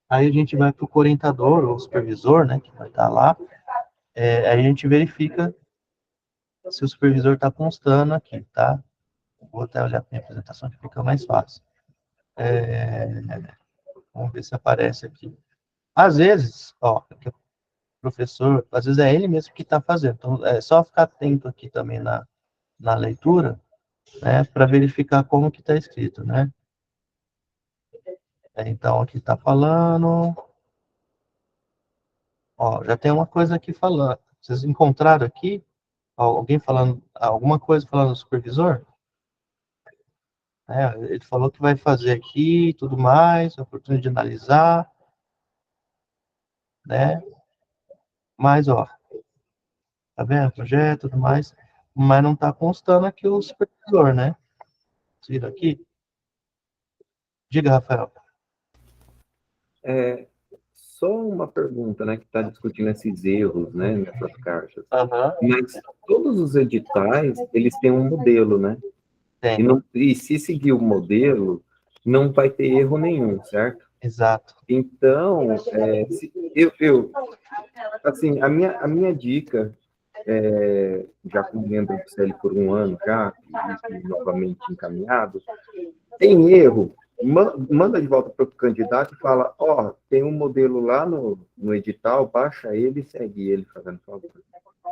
Aí a gente vai para o orientador ou supervisor, né, que vai estar lá, aí a gente verifica se o supervisor está constando aqui, tá? Vou até olhar para a minha apresentação que fica mais fácil. Vamos ver se aparece aqui. Às vezes, ó, aqui o professor, às vezes é ele mesmo que está fazendo. Então, é só ficar atento aqui também na leitura, né, para verificar como que está escrito, né? Então, aqui está falando, ó, já tem uma coisa aqui falando. Vocês encontraram aqui alguém falando, alguma coisa falando do supervisor? Ele falou que vai fazer aqui e tudo mais, a oportunidade de analisar, né? Mas, ó, tá vendo? Projeto, tudo mais, mas não tá constando aqui o supervisor, né? Tira aqui. Diga, Rafael. Só uma pergunta, né, que está discutindo esses erros, né, nessas caixas. Aham. Mas todos os editais, eles têm um modelo, né? Tem. E se seguir o modelo, não vai ter erro nenhum, certo? Exato. Então, assim, a minha dica, já como membro do CL por um ano já, e novamente encaminhado, tem erro, manda de volta para o candidato e fala, ó, tem um modelo lá no edital, baixa ele e segue ele, fazendo favor.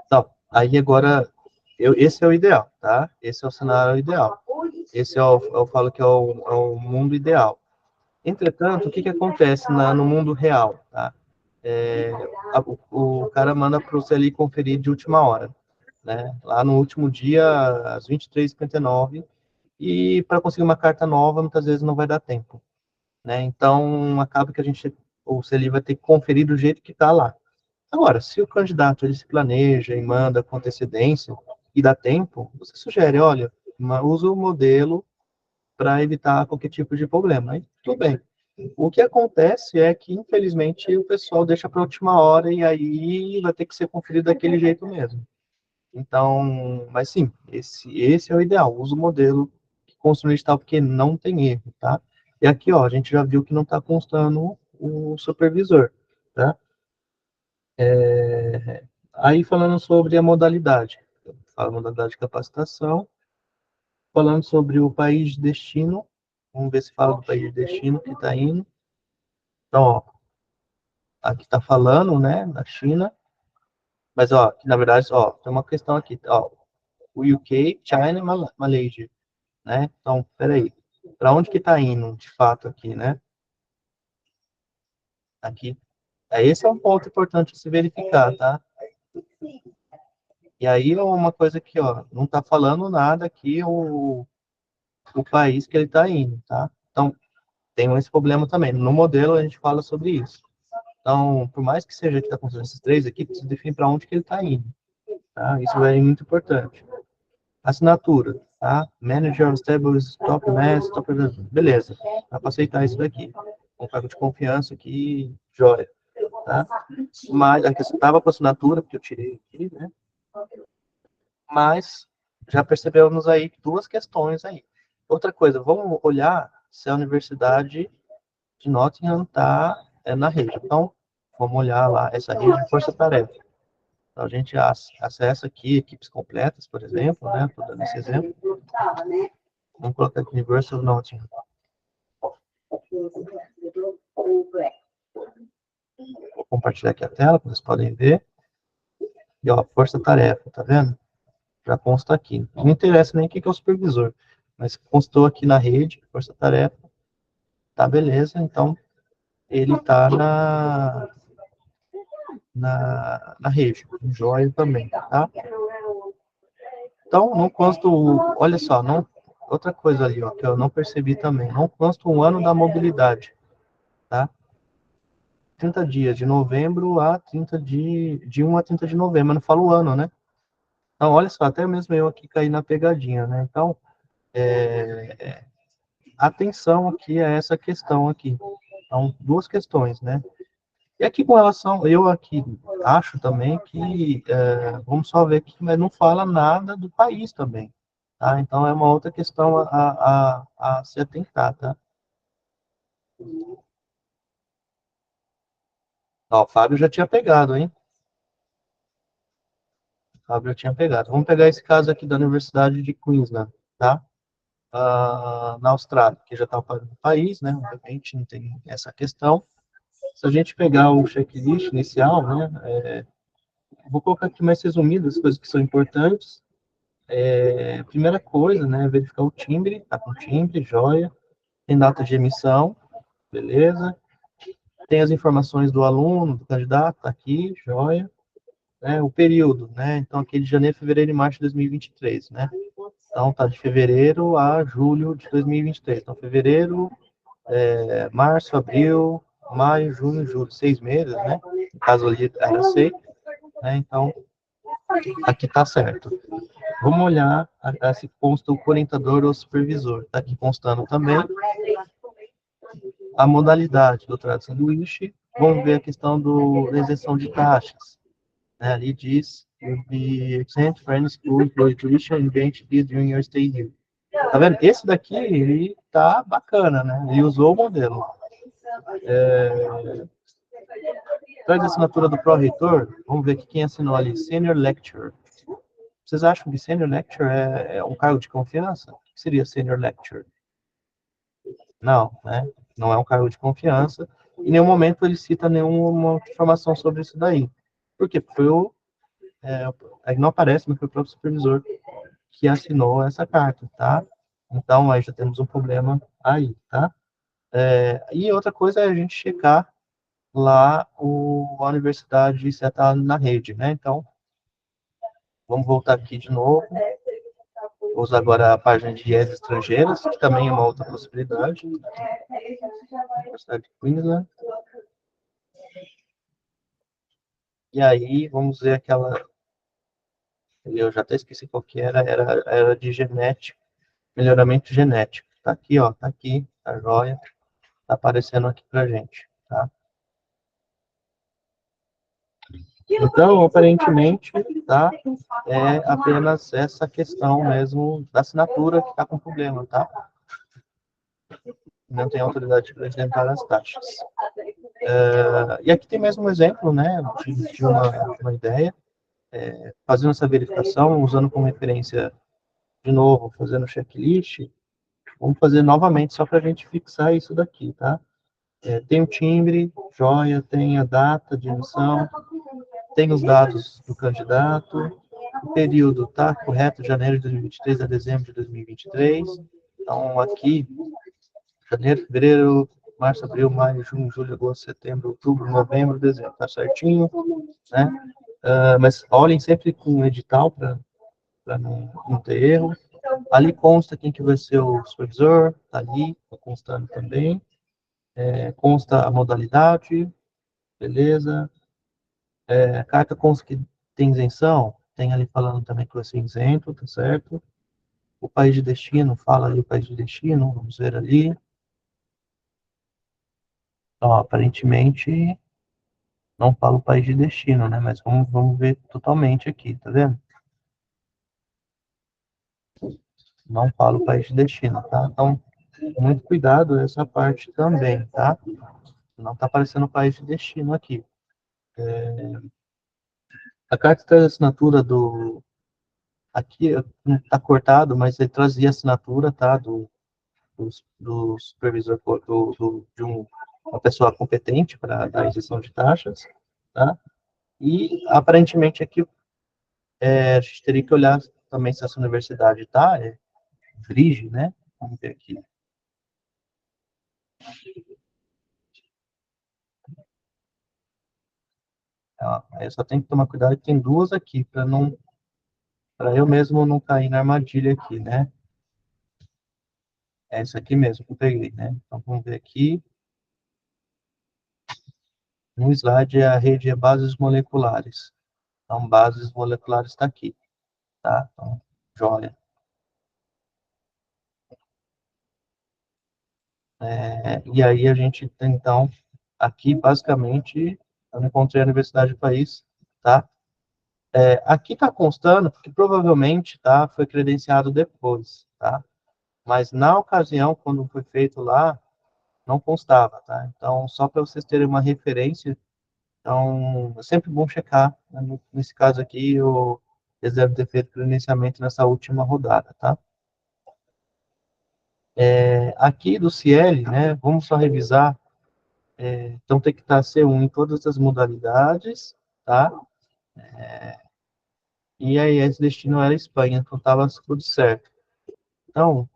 Então, aí agora, esse é o ideal, tá? Esse é o cenário ideal. Esse eu falo que é o mundo ideal. Entretanto, o que acontece no mundo real, tá? O cara manda para o CLI conferir de última hora, né? Lá no último dia, às 23h59, e para conseguir uma carta nova, muitas vezes não vai dar tempo, né? Então, acaba que o CLI vai ter que conferir do jeito que está lá. Agora, se o candidato ele se planeja e manda com antecedência e dá tempo, você sugere, olha, usa o modelo para evitar qualquer tipo de problema. Aí, tudo bem. O que acontece é que, infelizmente, o pessoal deixa para a última hora e aí vai ter que ser conferido daquele jeito mesmo. Então, mas sim, esse é o ideal. Usa o modelo que consta no edital, porque não tem erro, tá? E aqui, ó, a gente já viu que não está constando o supervisor, tá? Aí, falando sobre a modalidade. Fala modalidade de capacitação. Falando sobre o país de destino. Vamos ver se fala do país de destino que está indo. Então, ó, aqui está falando, né, da China, mas, ó, na verdade, ó, tem uma questão aqui, ó, o UK, China e Malaysia, né? Então, peraí, para onde que está indo, de fato, aqui, né? Aqui, esse é um ponto importante a se verificar, tá? E aí, é uma coisa que, ó, não está falando nada aqui o país que ele está indo, tá? Então, tem esse problema também. No modelo, a gente fala sobre isso. Então, por mais que seja que está acontecendo esses três aqui, precisa definir para onde que ele está indo, tá? Isso é muito importante. Assinatura, tá? Manager, Stables, Top Mass, Top... Beleza, dá para aceitar isso daqui. Um cargo de confiança aqui, joia, tá? Mas, aqui eu estava com assinatura, porque eu tirei aqui, né? Mas, já percebemos aí duas questões aí. Outra coisa, vamos olhar se a Universidade de Nottingham está na rede. Então, vamos olhar lá essa rede de força-tarefa. Então, a gente acessa aqui equipes completas, por exemplo, né? Estou dando esse exemplo. Vamos colocar aqui University of Nottingham. Vou compartilhar aqui a tela, para vocês podem ver. E, ó, força-tarefa, tá vendo? Já consta aqui. Não interessa nem o que é o supervisor, mas constou aqui na rede, força-tarefa, tá beleza, então ele tá na rede, em joia também, tá? Então, não consta olha só, não, outra coisa ali, ó, que eu não percebi também, não consta o ano da mobilidade, tá? 30 dias, de novembro a 30 de 1 a 30 de novembro, não fala o ano, né? Então, olha só, até mesmo eu aqui caí na pegadinha, né? Então, atenção aqui a essa questão aqui. Então, duas questões, né? E aqui com relação, eu aqui acho também que, vamos só ver aqui, mas não fala nada do país também, tá? Então, é uma outra questão a se atentar, tá? Ó, o Fábio já tinha pegado, hein? O Fábio já tinha pegado. Vamos pegar esse caso aqui da Universidade de Queensland, tá? Na Austrália, que já está no país, né? Obviamente não tem essa questão. Se a gente pegar o checklist inicial, né? Vou colocar aqui mais resumido as coisas que são importantes. Primeira coisa, né? Verificar o timbre, tá com timbre, joia. Tem data de emissão, beleza. Tem as informações do aluno, do candidato, tá aqui, joia. O período, né? Então, aqui de janeiro, fevereiro e março de 2023, né? Então, tá de fevereiro a julho de 2023. Então, fevereiro, março, abril, maio, junho, julho, 6 meses, né? No caso ali era 6, né? Então, aqui tá certo. Vamos olhar se consta o orientador ou supervisor. Tá aqui constando também a modalidade do trato sanduíche. Vamos ver a questão da isenção de taxas. Ali diz you'll be exempt for any school for tuition and bench fees during your stay here. Tá vendo? Esse daqui, ele tá bacana, né? Ele usou o modelo. Traz a assinatura do pró-reitor. Vamos ver aqui quem assinou ali. Senior Lecturer. Vocês acham que Senior Lecturer é um cargo de confiança? O que seria Senior Lecturer? Não, né? Não é um cargo de confiança. Em nenhum momento ele cita nenhuma informação sobre isso daí. Por quê? Porque aí não aparece, mas foi o próprio supervisor que assinou essa carta, tá? Então, aí já temos um problema aí, tá? E outra coisa é a gente checar lá a universidade se está na rede, né? Então, vamos voltar aqui de novo. Vou usar agora a página de IES estrangeiras, que também é uma outra possibilidade. Universidade de Queensland. E aí, vamos ver aquela... Eu já até esqueci qual que era de genética, melhoramento genético. Tá aqui, ó, tá aqui, tá joia. Tá aparecendo aqui pra gente, tá? Então, aparentemente, tá? É apenas essa questão mesmo da assinatura que está com problema, tá? Não tem autoridade para isentar as taxas. E aqui tem mesmo um exemplo, né, de uma ideia, fazendo essa verificação, usando como referência, de novo, fazendo checklist, vamos fazer novamente, só para a gente fixar isso daqui, tá? Tem o timbre, joia, tem a data de emissão, tem os dados do candidato, o período está correto, janeiro de 2023 a dezembro de 2023. Então, aqui, janeiro, fevereiro, março, abril, maio, junho, julho, agosto, setembro, outubro, novembro, dezembro. Está certinho, né? Mas olhem sempre com o edital para não ter erro. Ali consta quem que vai ser o supervisor, está ali, está constando também. Consta a modalidade, beleza. A carta consta que tem isenção, tem ali falando também que vai ser isento, tá certo? O país de destino, fala ali o país de destino, vamos ver ali. Ó, aparentemente não fala o país de destino, né? Mas vamos ver totalmente aqui, tá vendo? Não fala o país de destino, tá? Então, muito cuidado essa parte também, tá? Não tá aparecendo o país de destino aqui. A carta traz a assinatura do... Aqui tá cortado, mas ele trazia a assinatura, tá? Do supervisor, de uma pessoa competente para a isenção de taxas, tá? E, aparentemente, aqui a gente teria que olhar também se essa universidade está, Vrije, né? Vamos ver aqui. Aí eu só tenho que tomar cuidado que tem duas aqui, para eu mesmo não cair na armadilha aqui, né? É essa aqui mesmo que eu peguei, né? Então, vamos ver aqui. No slide, a rede é bases moleculares. Então, bases moleculares está aqui, tá? Então, joia. E aí a gente tem, então, aqui, basicamente, eu não encontrei a universidade do país, tá? Aqui está constando, porque provavelmente, tá, foi credenciado depois, tá? Mas na ocasião, quando foi feito lá, não constava, tá? Então, só para vocês terem uma referência Então, é sempre bom checar, né? Nesse caso aqui, eles devem ter feito credenciamento nessa última rodada, tá? Aqui do Ciel, né, vamos só revisar, então tem que estar C1 em todas as modalidades, tá? E aí esse destino era Espanha, então estava tudo certo. Então,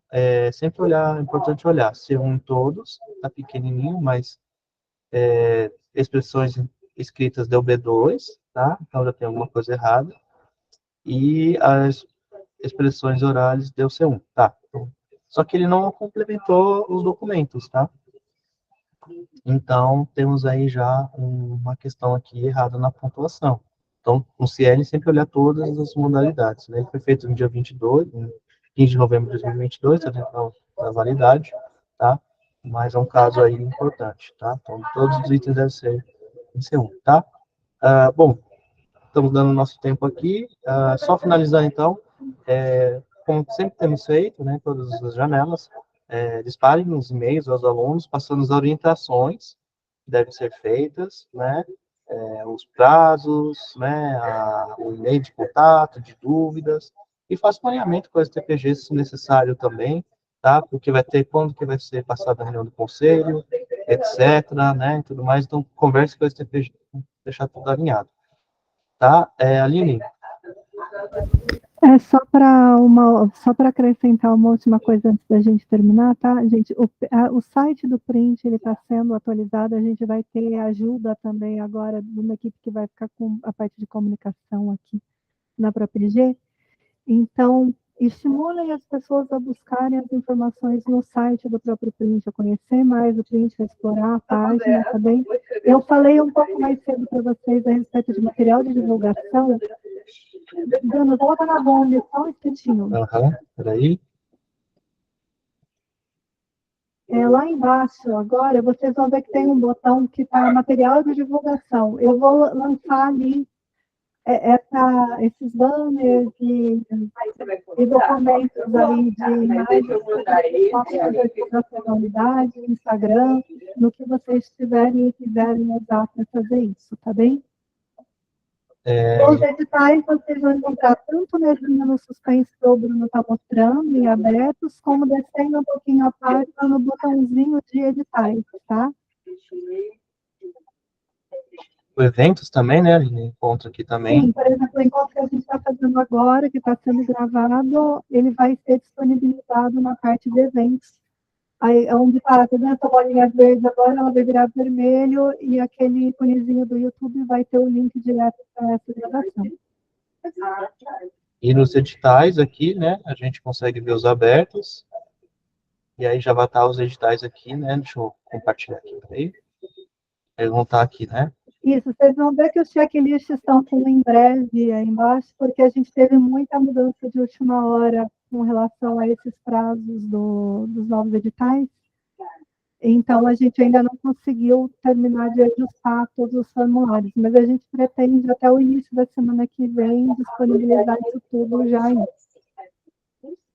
sempre olhar, é importante olhar, C1 em todos, tá pequenininho, mas expressões escritas deu B2, tá? Então já tem alguma coisa errada. E as expressões orais deu C1, tá? Só que ele não complementou os documentos, tá? Então, temos aí já uma questão aqui errada na pontuação. Então, no CL, sempre olhar todas as modalidades, né? Ele foi feito no dia 22, 15 de novembro de 2022, tá dentro da validade, tá? Mas é um caso aí importante, tá? Então, todos os itens devem ser em C1, tá? Bom, estamos dando nosso tempo aqui. Só finalizar, então, como sempre temos feito, né, todas as janelas, disparem os e-mails aos alunos, passando as orientações que devem ser feitas, né, os prazos, né, o e-mail de contato, de dúvidas, e faça planeamento com as TPG, se necessário também, tá, porque vai ter quando que vai ser passada a reunião do conselho, etc., né, e tudo mais, então converse com as TPG, deixar tudo alinhado. Tá, Aline? Só para acrescentar uma última coisa antes da gente terminar, tá, gente? O site do Print ele está sendo atualizado. A gente vai ter ajuda também agora de uma equipe que vai ficar com a parte de comunicação aqui na ProPG. Então, estimulem as pessoas a buscarem as informações no site do próprio Print, a conhecer mais o Print, a explorar a página, tá bem? Eu falei um pouco mais cedo para vocês a respeito de material de divulgação. Bruno, volta na bomba, só um instantinho. Peraí. Lá embaixo, agora, vocês vão ver que tem um botão que está material de divulgação. Eu vou lançar ali esses banners e documentos aí de imagens da unidade, Instagram, no que vocês tiverem e quiserem usar para fazer isso, tá bem? Os editais vocês vão encontrar tanto nesse no suspense que o Bruno está mostrando, em abertos, como descendo um pouquinho a página no botãozinho de editais, tá? O eventos também, né? Ele encontra aqui também. Sim, por exemplo, o encontro que a gente está fazendo agora, que está sendo gravado, ele vai ser disponibilizado na parte de eventos. Aí, onde está essa bolinha verde agora, ela vai virar vermelho, e aquele íconezinho do YouTube vai ter o link direto para essa gravação. E nos editais aqui, né, a gente consegue ver os abertos. E aí já vai estar os editais aqui, né? Deixa eu compartilhar aqui, peraí. Eles vão estar aqui, né? Isso, vocês vão ver que os checklists estão com em breve aí embaixo, porque a gente teve muita mudança de última hora com relação a esses prazos dos novos editais. Então, a gente ainda não conseguiu terminar de ajustar todos os formulários, mas a gente pretende, até o início da semana que vem, disponibilizar isso tudo já aí.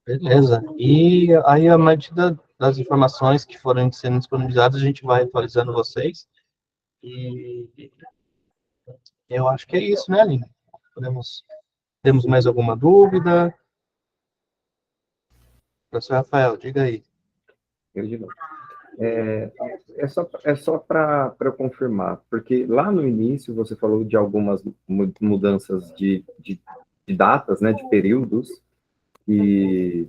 Beleza. E aí, a medida das informações que forem sendo disponibilizadas, a gente vai atualizando vocês. E eu acho que é isso, né, Aline? Temos mais alguma dúvida? Professor Rafael, diga aí. Eu de novo. É só para eu confirmar, porque lá no início você falou de algumas mudanças de datas, né, de períodos, que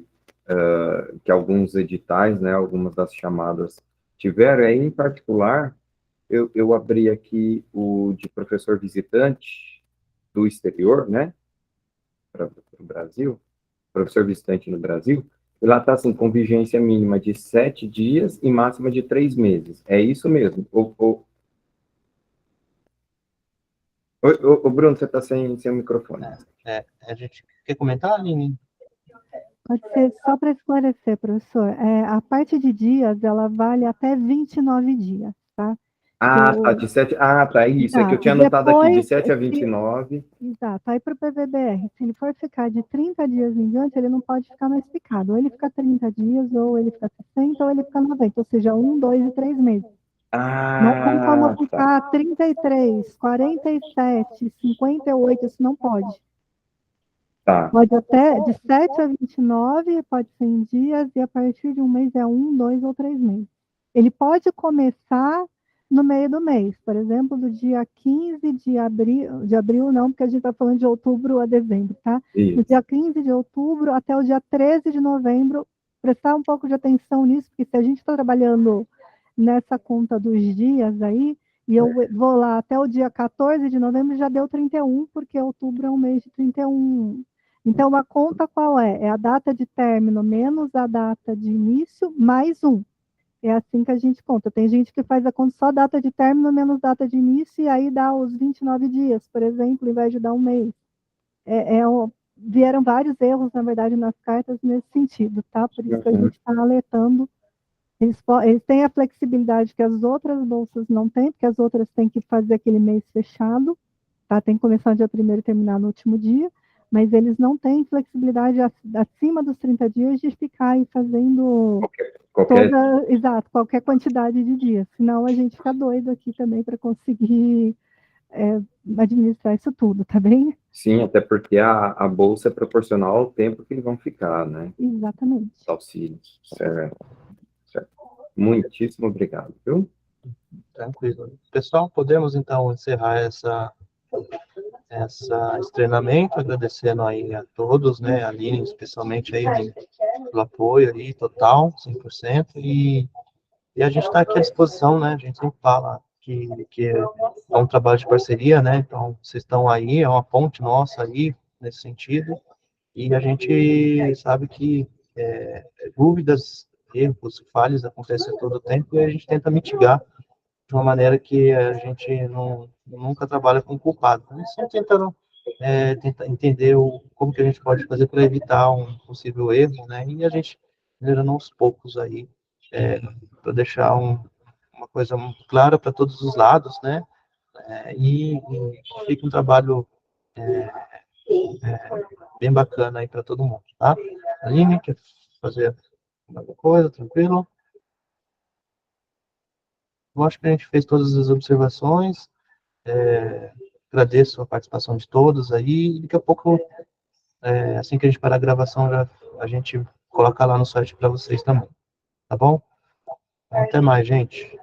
alguns editais, né, algumas das chamadas tiveram. Aí, em particular, eu abri aqui o de professor visitante do exterior, né, para o Brasil, professor visitante no Brasil, e lá está assim, com vigência mínima de 7 dias e máxima de 3 meses. É isso mesmo? Ô, Bruno, você está sem o microfone. A gente quer comentar, Aline? Pode ser, só para esclarecer, professor, a parte de dias, ela vale até 29 dias, tá? Tá, de 7... tá, isso, é que eu tinha anotado aqui, de 7 a 29. Exato, aí para o PVBR, se ele for ficar de 30 dias em diante, ele não pode ficar mais picado, ou ele fica 30 dias, ou ele fica 60, ou ele fica 90, ou seja, 1, 2 e 3 meses. Não tem como Ah, tá. ficar 33, 47, 58, isso não pode. Tá. Pode até de 7 a 29, pode ser em dias, e a partir de um mês é 1, 2 ou 3 meses. Ele pode começar no meio do mês, por exemplo, do dia 15 de abril não, porque a gente está falando de outubro a dezembro, tá? Isso. Do dia 15 de outubro até o dia 13 de novembro, prestar um pouco de atenção nisso, porque se a gente está trabalhando nessa conta dos dias aí, e eu vou lá até o dia 14 de novembro, já deu 31, porque outubro é um mês de 31. Então, a conta qual é? É a data de término menos a data de início, mais 1. É assim que a gente conta. Tem gente que faz a conta só data de término menos data de início, e aí dá os 29 dias, por exemplo, em vez de dar um mês. Vieram vários erros, na verdade, nas cartas nesse sentido, tá? Por isso que a gente está alertando. Eles têm a flexibilidade que as outras bolsas não têm, porque as outras têm que fazer aquele mês fechado, tá? Tem que começar no dia 1º e terminar no último dia, mas eles não têm flexibilidade acima dos 30 dias de ficar aí fazendo qualquer quantidade de dias. Senão a gente fica doido aqui também para conseguir administrar isso tudo, tá bem? Sim, até porque a bolsa é proporcional ao tempo que eles vão ficar, né? Exatamente. Os auxílios. Certo. Muitíssimo obrigado, viu? Tranquilo. Pessoal, podemos então encerrar esse treinamento, agradecendo aí a todos, né, a Aline, especialmente aí pelo apoio aí total, 100%, e a gente está aqui à disposição, né, a gente sempre fala que é um trabalho de parceria, né, então vocês estão aí, é uma ponte nossa aí, nesse sentido, e a gente sabe que dúvidas, erros, falhas acontecem a todo tempo, e a gente tenta mitigar de uma maneira que a gente nunca trabalha com culpado. A gente sempre tentando entender como que a gente pode fazer para evitar um possível erro, né? E a gente melhorando aos poucos aí, para deixar uma coisa muito clara para todos os lados, né? E fica um trabalho bem bacana aí para todo mundo, tá? Aline, quer fazer alguma coisa? Tranquilo? Eu acho que a gente fez todas as observações. Agradeço a participação de todos aí. Daqui a pouco, assim que a gente parar a gravação, a gente coloca lá no site para vocês também. Tá bom? Até mais, gente.